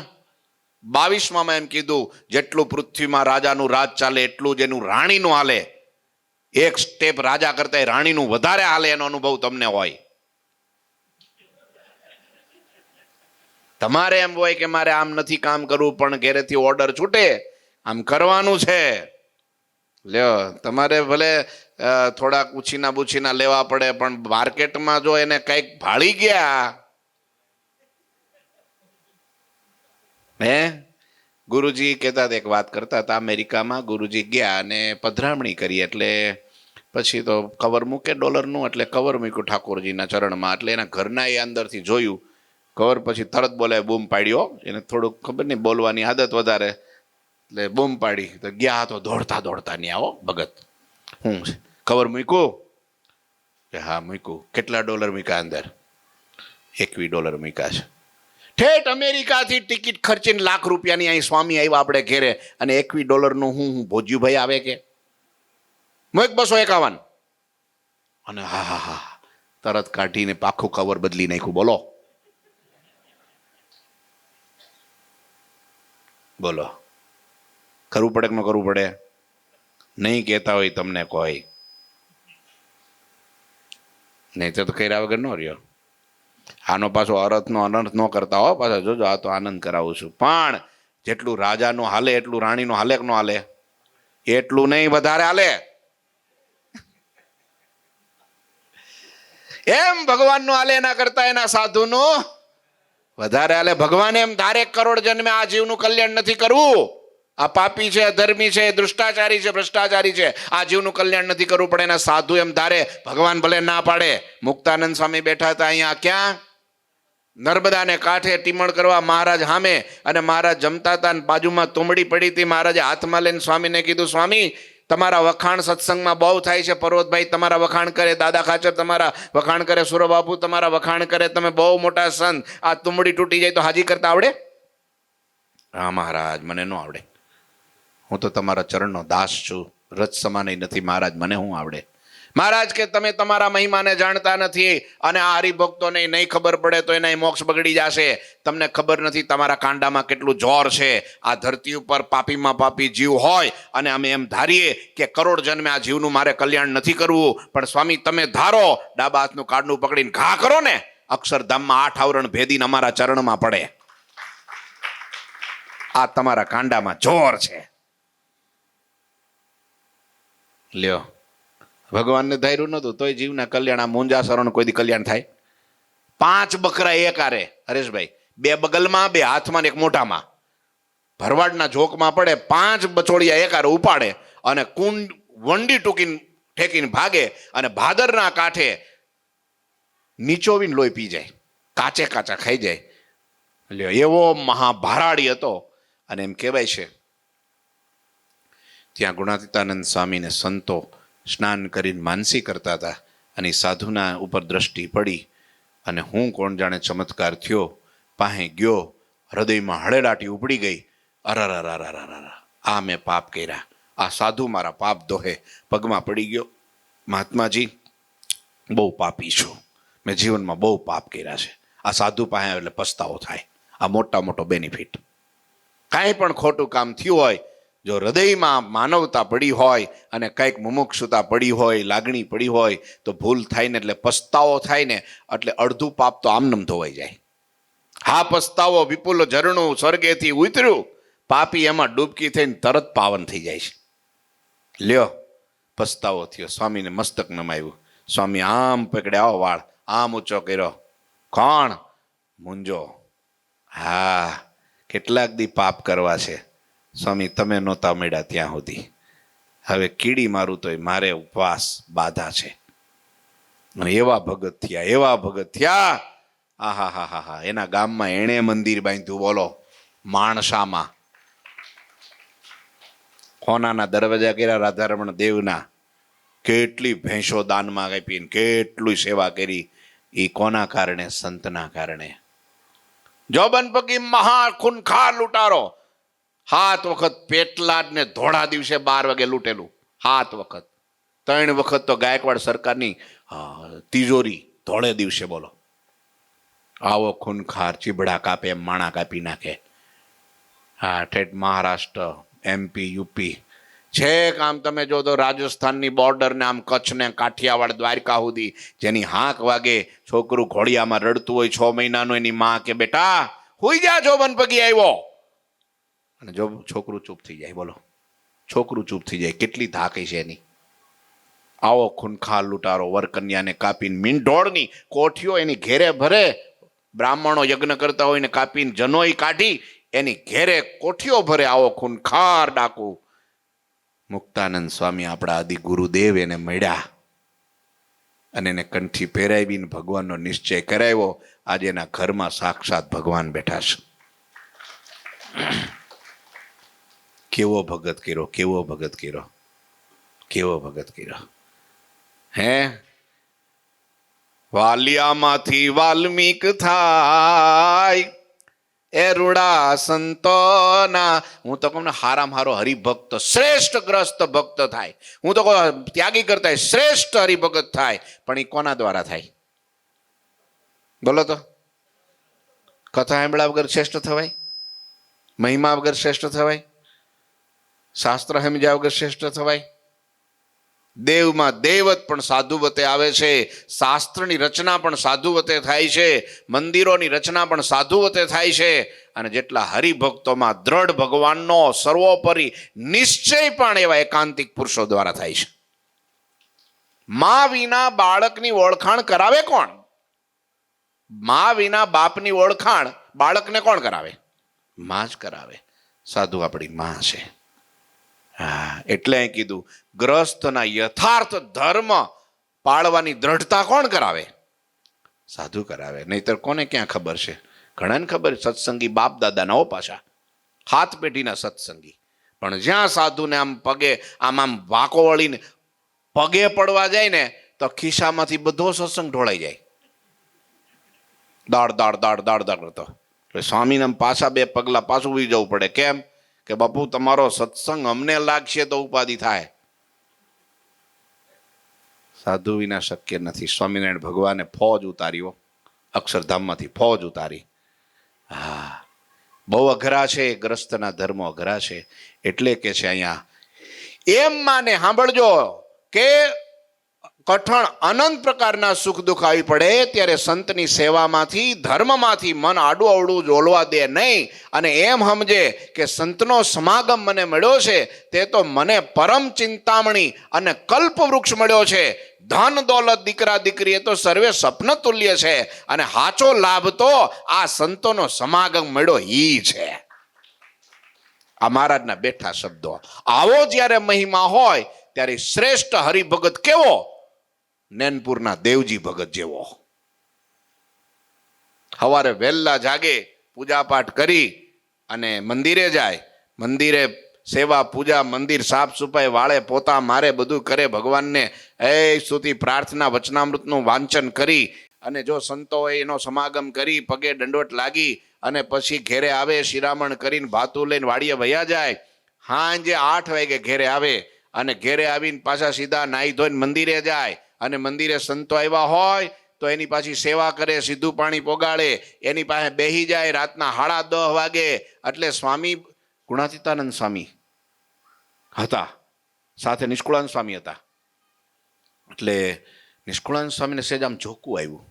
22માં એમ કીધું, જેટલું પૃથ્વીમાં રાજાનું રાજ ચાલે એટલું જ એનું રાણીનું હાલે. એક સ્ટેપ રાજા કરતા રાણીનું વધારે હાલે, એનો અનુભવ તમને હોય. તમારે એમ હોય કે મારે આમ નથી કામ કરવું, પણ ઘેરેથી ઓર્ડર છૂટે, આમ કરવાનું છે. લ્યો, તમારે ભલે થોડાક ઉછીના બુછીના લેવા પડે, પણ માર્કેટમાં જો એને કંઈક ભાળી ગયા, હે ગુરુજી કહેતા હતા, એક વાત કરતા હતા, અમેરિકામાં ગુરુજી ગયા અને પધરામણી કરી, એટલે પછી તો કવર મૂકે ડોલરનું, એટલે કવર મૂક્યું ઠાકોરજીના ચરણમાં. એટલે એના ઘરના એ અંદરથી જોયું કવર, પછી તરત બોલે, બૂમ પાડ્યો. એને થોડુંક ખબર નહીં, બોલવાની આદત વધારે, એટલે બૂમ પાડી. તો ગયા તો દોડતા દોડતા નહીં, આવો ભગત, હું છે કવર મૂક્યું? કે હા મૂક્યું. કેટલા ડોલર મૂક્યા અંદર? $21 મૂક્યા છે. ઠેઠ અમેરિકાથી ટિકિટ ખર્ચીને ₹1,00,000 અહીં સ્વામી આવ્યા આપણે ઘેરે, અને $21 હું ભોજ્યુભાઈ આવે કે મૂક 251. અને હા હા હા તરત કાઢીને પાખું કવર બદલી નાખ્યું. બોલો બોલો, કરવું પડે કે ન કરવું પડે? નહીં કહેતા હોય તમને કોઈ, નહીં તો કર્યા વગર ન રહ્યો. આનો પાછો અર્થનો અનર્થ ન કરતા હો પાછા, જોજો આ તો આનંદ કરાવું છું. પણ જેટલું રાજાનો હાલે એટલું રાણીનો હાલે કે ન હાલે? એટલું નહીં, વધારે હાલે. એમ ભગવાનનું હાલે એના કરતા એના સાધુનું વધારે હાલે. ભગવાન એમ ધારે 1 કરોડ જન્મે આ જીવનું કલ્યાણ નથી કરવું. આ પાપી છે, અધર્મી છે, દુષ્ટાચારી છે, ભ્રષ્ટાચારી છે, આ જીવનું કલ્યાણ નથી કરવું. પણ એના સાધુ એમ ધારે, ભગવાન ભલે ના પાડે. મુક્તાનંદ સ્વામી બેઠા હતા અહીંયા, ક્યાં? નર્મદાને કાંઠે ટીમણ કરવા મહારાજ સામે, અને મહારાજ જમતા હતા, બાજુમાં તુંબડી પડી હતી. મહારાજે હાથમાં લઈને સ્વામીને કીધું, સ્વામી તમારા વખાણ સત્સંગમાં બહુ થાય છે. પર્વતભાઈ તમારા વખાણ કરે, દાદા ખાચર તમારા વખાણ કરે, સુરબાપુ તમારા વખાણ કરે, તમે બહુ મોટા સંત. આ તુંબડી તૂટી જાય તો હાજી કરતા આવડે? હા મહારાજ મને ન આવડે, હું તો તમારા ચરણનો દાસ છું, રથ સમાન નથી મહારાજ, મને શું આવડે? મહારાજ કે તમે તમારા મહિમાને જાણતા નથી, અને આ હરિભક્તોને નહીં ખબર પડે તો એના મોક્ષ બગડી જશે. તમને ખબર નથી તમારા કાંડામાં કેટલું જોર છે. આ ધરતી ઉપર પાપીમાં પાપી જીવ હોય, અને અમે એમ ધારીએ કે કરોડ જન્મે આ જીવનું મારે કલ્યાણ નથી કરવું. પણ સ્વામી તમે ધારો, ડાબા હાથનું કાંડું પકડીને ઘા કરો ને, અક્ષરધામમાં 8 આવરણ ભેદીને અમારા ચરણમાં પડે. આ તમારા કાંડામાં જોર છે. લ્યો, ભગવાનને ધાર્યું નતું તોય જીવના કલ્યાણ. આ મુંજા શરણ કોઈ દી કલ્યાણ થાય? 5 બકરા એક આરે, હરેશભાઈ, 2 બગલમાં, 2 હાથમાં ને 1 મોઢામાં, ભરવાડના જોકમાં પડે. 5 બચોડિયા એક આરે ઉપાડે, અને કુંડ વંડી ટૂંકીને ઠેકીને ભાગે, અને ભાદરના કાંઠે નીચોવીને લોહી પી જાય, કાચે કાચા ખાઈ જાય. લ્યો, એવો મહાભારાડી હતો. અને એમ કહેવાય છે ત્યાં ગુણાતીતાનંદ સ્વામીને સંતો સ્નાન કરીને માનસી કરતા હતા, અને સાધુના ઉપર દ્રષ્ટિ પડી, અને હું કોણ જાણે ચમત્કાર થયો, પાસે ગયો, હૃદયમાં હળેલાટી ઉપડી ગઈ. આ મેં પાપ કર્યા, આ સાધુ મારા પાપ દોહે. પગમાં પડી ગયો, મહાત્માજી બહુ પાપી છું, મેં જીવનમાં બહુ પાપ કર્યા છે. આ સાધુ પાસે એટલે પસ્તાવો થાય. આ મોટો બેનિફિટ. કાંઈ પણ ખોટું કામ થયું હોય, જો હૃદયમાં માનવતા પડી હોય, અને કંઈક મુમુક્ષુતા પડી હોય, લાગણી પડી હોય, તો ભૂલ થાય ને એટલે પસ્તાવો થાય ને, એટલે અડધું પાપ તો આમનમ ધોવાઈ જાય. હા પસ્તાવો વિપુલ ઝરણું સ્વર્ગેથી ઉતર્યું, પાપી એમાં ડૂબકી થઈને તરત પાવન થઈ જાય છે. લ્યો, પસ્તાવો થયો, સ્વામીને મસ્તક નમાવ્યું. સ્વામી આમ પકડ્યા, આવો વાળ આમ ઊંચો કર્યો. કોણ? મુંજો. હા, કેટલાક દી પાપ કરવા છે સ્વામી, તમે નહોતા મળ્યા ત્યાં સુધી. હવે કીડી મારું તોય મારે ઉપવાસ બાધા છે. અને એવા ભગત થયા, એવા ભગત થયા. આહા હા હા હા. એના ગામમાં એણે મંદિર બાંધ્યું, બોલો, માણસામાં. ખોનાના દરવાજા કર્યા રાધારમણ દેવના. કેટલી ભેંસો દાનમાં આપીને કેટલું સેવા કરી. એ કોના કારણે? સંતના કારણે. જોબન પકી મહા ખૂનખાર લૂંટારો. 7 વખત પેટલાદ ને ધોળા દિવસે 12 વાગે લૂંટેલું. 7 વખત. 3 વખત તો ગાયકવાડ સરકારની તિજોરી ધોળે દિવસે, બોલો. આવો ખૂનખાર, ચીબડા કાપે એમ માણા કાપી નાખે. હા, ઠેઠ મહારાષ્ટ્ર, MP, UP, છેક આમ તમે જો તો રાજસ્થાનની બોર્ડર ને આમ કચ્છ ને કાઠિયાવાડ દ્વારકા સુધી, જેની હાંક વાગે છોકરું ઘોડિયામાં રડતું હોય 6 મહિનાનું, એની માં કે બેટા હુઈ જા, જો બનપગી આવ્યો. અને જો છોકરું ચૂપ થઈ જાય, બોલો, છોકરું ચૂપ થઈ જાય. કેટલી ધાકી છે એની. આવો ખૂનખાર લૂંટારો વરકન્યાને કાપીને મીંઢોળની કોઠીઓ એની ઘેરે ભરે. બ્રાહ્મણો યજ્ઞ કરતા હોય ને કાપીને જનોઈ કાઢી એની ઘેરે કોઠીઓ ભરે. આવો ખૂનખાર ડાકુ. મુક્તાનંદ સ્વામી આપણા આદિ ગુરુદેવ એને મળ્યા અને એને કંઠી પહેરાવીને ભગવાનનો નિશ્ચય કરાવ્યો. આજે એના ઘરમાં સાક્ષાત ભગવાન બેઠા છે. કેવો ભગત કર્યો, કેવો ભગત કર્યો, કેવો ભગત કર્યો. હે વાલિયામાંથી વાલ્મીક થાય એ રૂડા સંતોના. હું તો કહું ને હારામાં હારો હરિભક્ત શ્રેષ્ઠ ગ્રસ્ત ભક્ત થાય. હું તો કહું ત્યાગી કરતા શ્રેષ્ઠ હરિભગત થાય. પણ એ કોના દ્વારા થાય? બોલો તો. કથા સાંભળ્યા વગર શ્રેષ્ઠ થવાય? મહિમા વગર શ્રેષ્ઠ થવાય? શાસ્ત્ર સમજ્યા વગર શ્રેષ્ઠ થવાય? દેવમાં દેવત પણ સાધુવતે આવે છે. શાસ્ત્રની રચના પણ સાધુવતે થાય છે. મંદિરોની રચના પણ સાધુવતે થાય છે. અને જેટલા હરિભક્તોમાં દ્રઢ ભગવાનનો સર્વોપરી નિશ્ચય પણ એવા એકાંતિક પુરુષો દ્વારા થાય છે. મા વિના બાળકની ઓળખાણ કરાવે કોણ? મા વિના બાપની ઓળખાણ બાળકને કોણ કરાવે? માં જ કરાવે. સાધુ આપણી માં છે. હા, એટલે કીધું ગ્રસ્તના યથાર્થ ધર્મ પાળવાની દ્રઢતા કોણ કરાવે? સાધુ કરાવે. નહીતર કોને ક્યાં ખબર છે? ઘણાને ખબર સત્સંગી બાપ દાદાના પાછા હાથ પેઢીના સત્સંગી. પણ જ્યાં સાધુને આમ પગે આમ વાંકો વળીને પગે પડવા જાય ને તો ખિસ્સામાંથી બધો સત્સંગ ઢોળાઈ જાય. દાડ દાડ દાડ દાડ દાડ કરતો. એટલે સ્વામીને પાછા 2 પગલા પાછું ઉઈ જવું પડે. કેમ કે બાપુ તમારો સત્સંગ અમને લાગશે તો ઉપાધિ થાય. સાધુ વિના શક્ય નથી. સ્વામિનારાયણ ભગવાને ફોજ ઉતાર્યો, અક્ષરધામમાંથી ફોજ ઉતારી. હા, બહુ અઘરા છે ગ્રસ્તના ધર્મો, અઘરા છે. એટલે કે છે અહીંયા એમ માને સાંભળજો કે કઠણ અનંત પ્રકારના સુખ દુઃખ આવી પડે ત્યારે સંતની સેવામાંથી ધર્મમાંથી મન આડું અવડું જોલવા દે નહીં. અને એમ સમજે કે સંતનો સમાગમ મને મળ્યો છે તે તો મને પરમ ચિંતામણી અને કલ્પવૃક્ષ મળ્યો છે. ધન દોલત દીકરા દીકરી એ તો સર્વે સ્વપ્ન તુલ્ય છે. અને હાચો લાભ તો આ સંતોનો સમાગમ મળ્યો ઈ છે. આ મહારાજના બેઠા શબ્દો. આવો જ્યારે મહિમા હોય ત્યારે શ્રેષ્ઠ હરિભગત કેવો? નૈનપુરના દેવજી ભગત જેવો. સવારે વહેલા જાગે, પૂજા પાઠ કરી અને મંદિરે જાય. મંદિરે સેવા પૂજા, મંદિર સાફ સફાઈ, વાળે પોતા મારે, બધું કરે. ભગવાનને સ્તુતિ પ્રાર્થના વચનામૃતનું વાંચન કરી અને જો સંતો હોય એનો સમાગમ કરી પગે દંડોત લાગી અને પછી ઘેરે આવે. શિરામણ કરીને ભાતું લઈને વાડીએ વયા જાય. સાંજે 8 વાગે ઘેરે આવે અને ઘેરે આવીને પાછા સીધા નાહી ધોઈને મંદિરે જાય. અને મંદિરે સંતો આવ્યા હોય તો એની પાછી સેવા કરે, સીધું પાણી પોગાડે, એની પાસે બેસી જાય. રાતના 10:30 વાગે. એટલે સ્વામી ગુણાતીતાનંદ સ્વામી હતા, સાથે નિષ્કુળાનંદ સ્વામી હતા. એટલે નિષ્કુળાનંદ સ્વામીને સેજ આમ ઝોકું આવ્યું.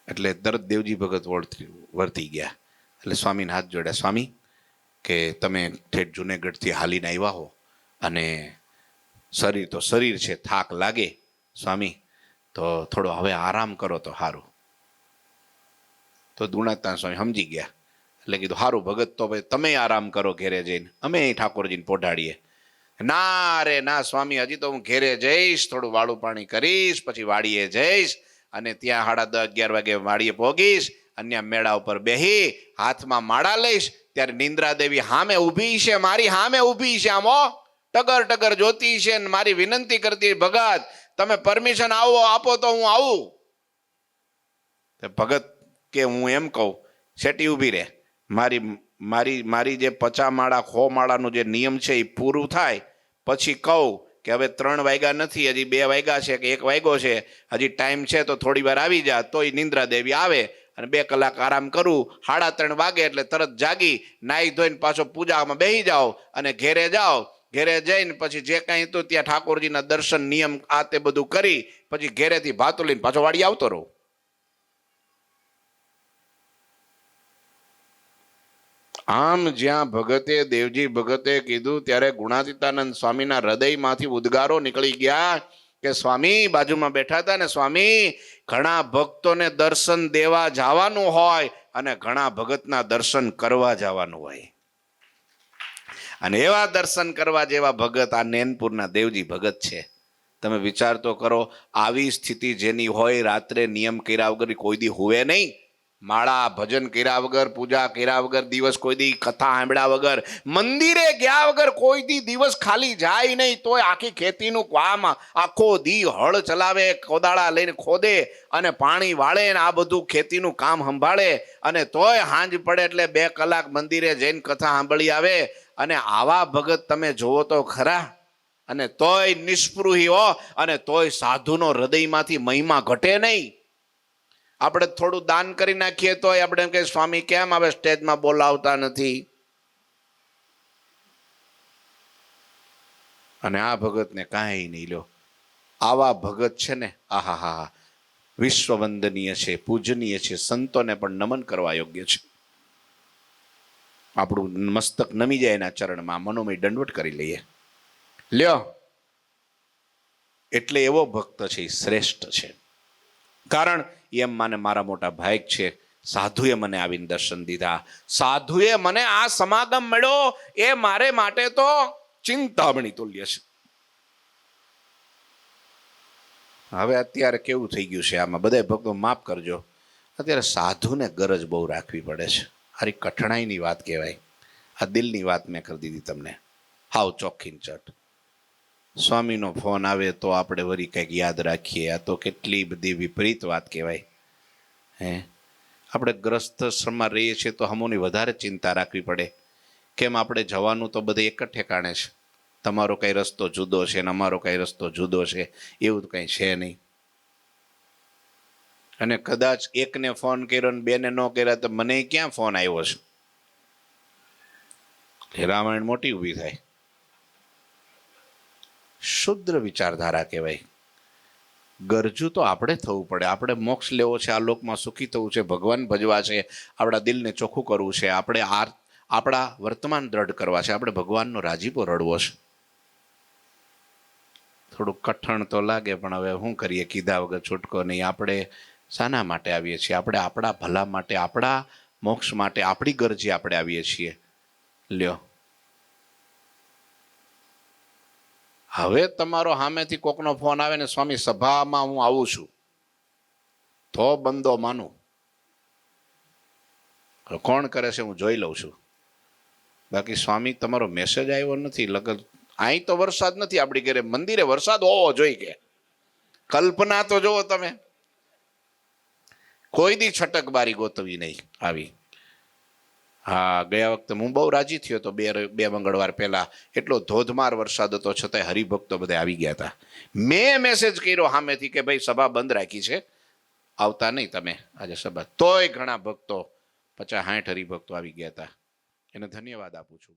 એટલે તરત દેવજી ભગત વર્તી ગયા. એટલે સ્વામીને હાથ જોડ્યા. સ્વામી કે તમે ઠેઠ જુનાગઢથી હાલીને આવ્યા હો અને શરીર તો શરીર છે, થાક લાગે સ્વામી, તો થોડો હવે આરામ કરો તો સારું. તો ગુણાતીતાનંદ સ્વામી સમજી ગયા. એટલે કીધું સારું ભગત, તો ભાઈ તમે આરામ કરો ઘેરે જઈને, અમે ઠાકોરજીને પોઢાડીએ. ના રે ના સ્વામી, હજી તો હું ઘેરે જઈશ, થોડું વાળું પાણી કરીશ, પછી વાડીએ જઈશ અને ત્યાં 10:30-11 વાગે વાડીએ પોગીશ. અન્ય મેળા ઉપર બેહી હાથમાં માળા લઈશ. ત્યારે નિંદ્રા દેવી સામે ઊભી છે, મારી સામે ઊભી છે. આમો ટગર ટગર જોતી છે ને મારી વિનંતી કરતી, ભગત તમે પરમિશન આપો તો હું આવું. ભગત કે હું એમ કહું, શેટી ઊભી રહે, મારી જે 50 માળા 100 માળાનો જે નિયમ છે એ પૂરું થાય પછી કહું કે હવે 3 વાગ્યા નથી, હજી 2 વાગ્યા છે કે 1 વાગ્યો છે, હજી ટાઈમ છે તો થોડી વાર આવી જા. તો એ નિંદ્રા દેવી આવે અને 2 કલાક આરામ કરું. 3:30 વાગે એટલે તરત જાગી નાહી ધોઈને પાછો પૂજામાં બેસી જાઓ અને ઘેરે જાઓ. ઘેરે જઈને પછી જે કાંઈ હતું ત્યાં ઠાકોરજીના દર્શન નિયમ આ તે બધું કરી પછી ઘેરેથી ભાતું લઈને પાછો વાડી આવતો રહું. આમ જ્યાં ભગતે દેવજી ભગતે કીધું ત્યારે ગુણાતીતાનંદ સ્વામીના હૃદયમાંથી ઉદ્ગારો નીકળી ગયા કે સ્વામી બાજુમાં બેઠા હતા ને, સ્વામી ઘણા ભક્તોને દર્શન દેવા જવાનું હોય અને ઘણા ભગતના દર્શન કરવા જવાનું હોય. અને એવા દર્શન કરવા જેવા ભગત આ નેનપુરના દેવજી ભગત છે. તમે વિચાર તો કરો, આવી સ્થિતિ જેની હોય, રાત્રે નિયમ કર્યા વગર કોઈ દી હુવે નહીં, માળા ભજન કર્યા વગર, પૂજા કર્યા વગર, દિવસ કોઈ દી કથા સાંભળ્યા વગર, મંદિરે ગયા વગર કોઈ દી દિવસ ખાલી જાય નહીં, તોય આખી ખેતીનું કામ આખો દી હળ ચલાવે, કોદાળા લઈને ખોદે અને પાણી વાળે ને આ બધું ખેતીનું કામ સંભાળે, અને તોય હાંજ પડે એટલે 2 કલાક મંદિરે જઈને કથા સાંભળી આવે. અને આવા ભગત તમે જોવો તો ખરા. અને તોય નિષ્પૃહી હો, અને તોય સાધુનો હૃદયમાંથી મહિમા ઘટે નહીં. આપણે થોડું દાન કરી નાખીએ તો આપણે એમ કે સ્વામી કેમ હવે સ્ટેજમાં બોલાવતા નથી. અને આ ભગતને કાંઈ નહીં લ્યો. આવા ભગત છે ને, આહા, વિશ્વવંદનીય છે, પૂજનીય છે, સંતોને પણ નમન કરવા યોગ્ય છે. આપણું મસ્તક નમી જાય એના ચરણમાં, મનોમય દંડવટ કરી લઈએ. લ્યો, એટલે એવો ભક્ત છે એ શ્રેષ્ઠ છે. કારણ એમ માને મારા મોટા ભાઈ છે, સાધુએ મને આવીને દર્શન દીધા, સાધુએ મને આ સમાગમ મળ્યો, એ મારે માટે તો ચિંતામણી તુલ્ય છે. હવે અત્યારે કેવું થઈ ગયું છે, આમાં બધા ભક્તો માફ કરજો, અત્યારે સાધુને ગરજ બહુ રાખવી પડે છે. હારી કઠણાઈની વાત કહેવાય. આ દિલની વાત મેં કરી દીધી તમને, હાવ ચોખ્ખીન ચટ. સ્વામીનો ફોન આવે તો આપણે વળી કંઈક યાદ રાખીએ, આ તો કેટલી બધી વિપરીત વાત કહેવાય. આપણે ગ્રસ્તમાં રહીએ છીએ તો હમોની વધારે ચિંતા રાખવી પડે. કેમ આપણે જવાનું તો બધે એક જ ઠેકાણે છે, તમારો કઈ રસ્તો જુદો છે ને અમારો કઈ રસ્તો જુદો છે, એવું તો કંઈ છે નહીં. અને કદાચ એકને ફોન કર્યો ને બેને ન કર્યા તો મને ક્યાં ફોન આવ્યો છે, રામાયણ મોટી ઊભી થાય. શુદ્ર વિચારધારા કહેવાય. ગરજુ તો આપણે થવું પડે. આપણે મોક્ષ લેવો છે, આ લોકમાં સુખી થવું છે, ભગવાન ભજવા છે, આપણા દિલને ચોખ્ખું કરવું છે, આપણે આપણા વર્તમાન દ્રઢ કરવા છે, આપણે ભગવાનનો રાજીપો રડવો છે. થોડું કઠણ તો લાગે, પણ હવે શું કરીએ, કીધા વગર છૂટકો નહીં. આપણે શાના માટે આવીએ છીએ? આપણે આપણા ભલા માટે, આપણા મોક્ષ માટે, આપણી ગરજે આપણે આવીએ છીએ. લ્યો, હવે તમારો સામેથી કોકનો ફોન આવે ને સ્વામી સભામાં હું આવું છું, તો બંદો માનું. કોણ કરે છે હું જોઈ લઉં છું. બાકી સ્વામી તમારો મેસેજ આવ્યો નથી, લગન અહીં તો વરસાદ નથી, આપણી ઘરે મંદિરે વરસાદ હોવો જોઈએ કે. કલ્પના તો જુઓ તમે, કોઈ દી છટકબારી ગોતવી નહીં આવી. હા, ગયા વખતે હું બહુ રાજી થયો હતો, બે મંગળવાર પહેલા. એટલો ધોધમાર વરસાદ હતો, છતાંય હરિભક્તો બધા આવી ગયા હતા. મેં મેસેજ કર્યો સામેથી કે ભાઈ સભા બંધ રાખી છે, આવતા નહીં તમે આજે સભા. તોય ઘણા ભક્તો 50-60 હરિભક્તો આવી ગયા હતા. એને ધન્યવાદ આપું છું.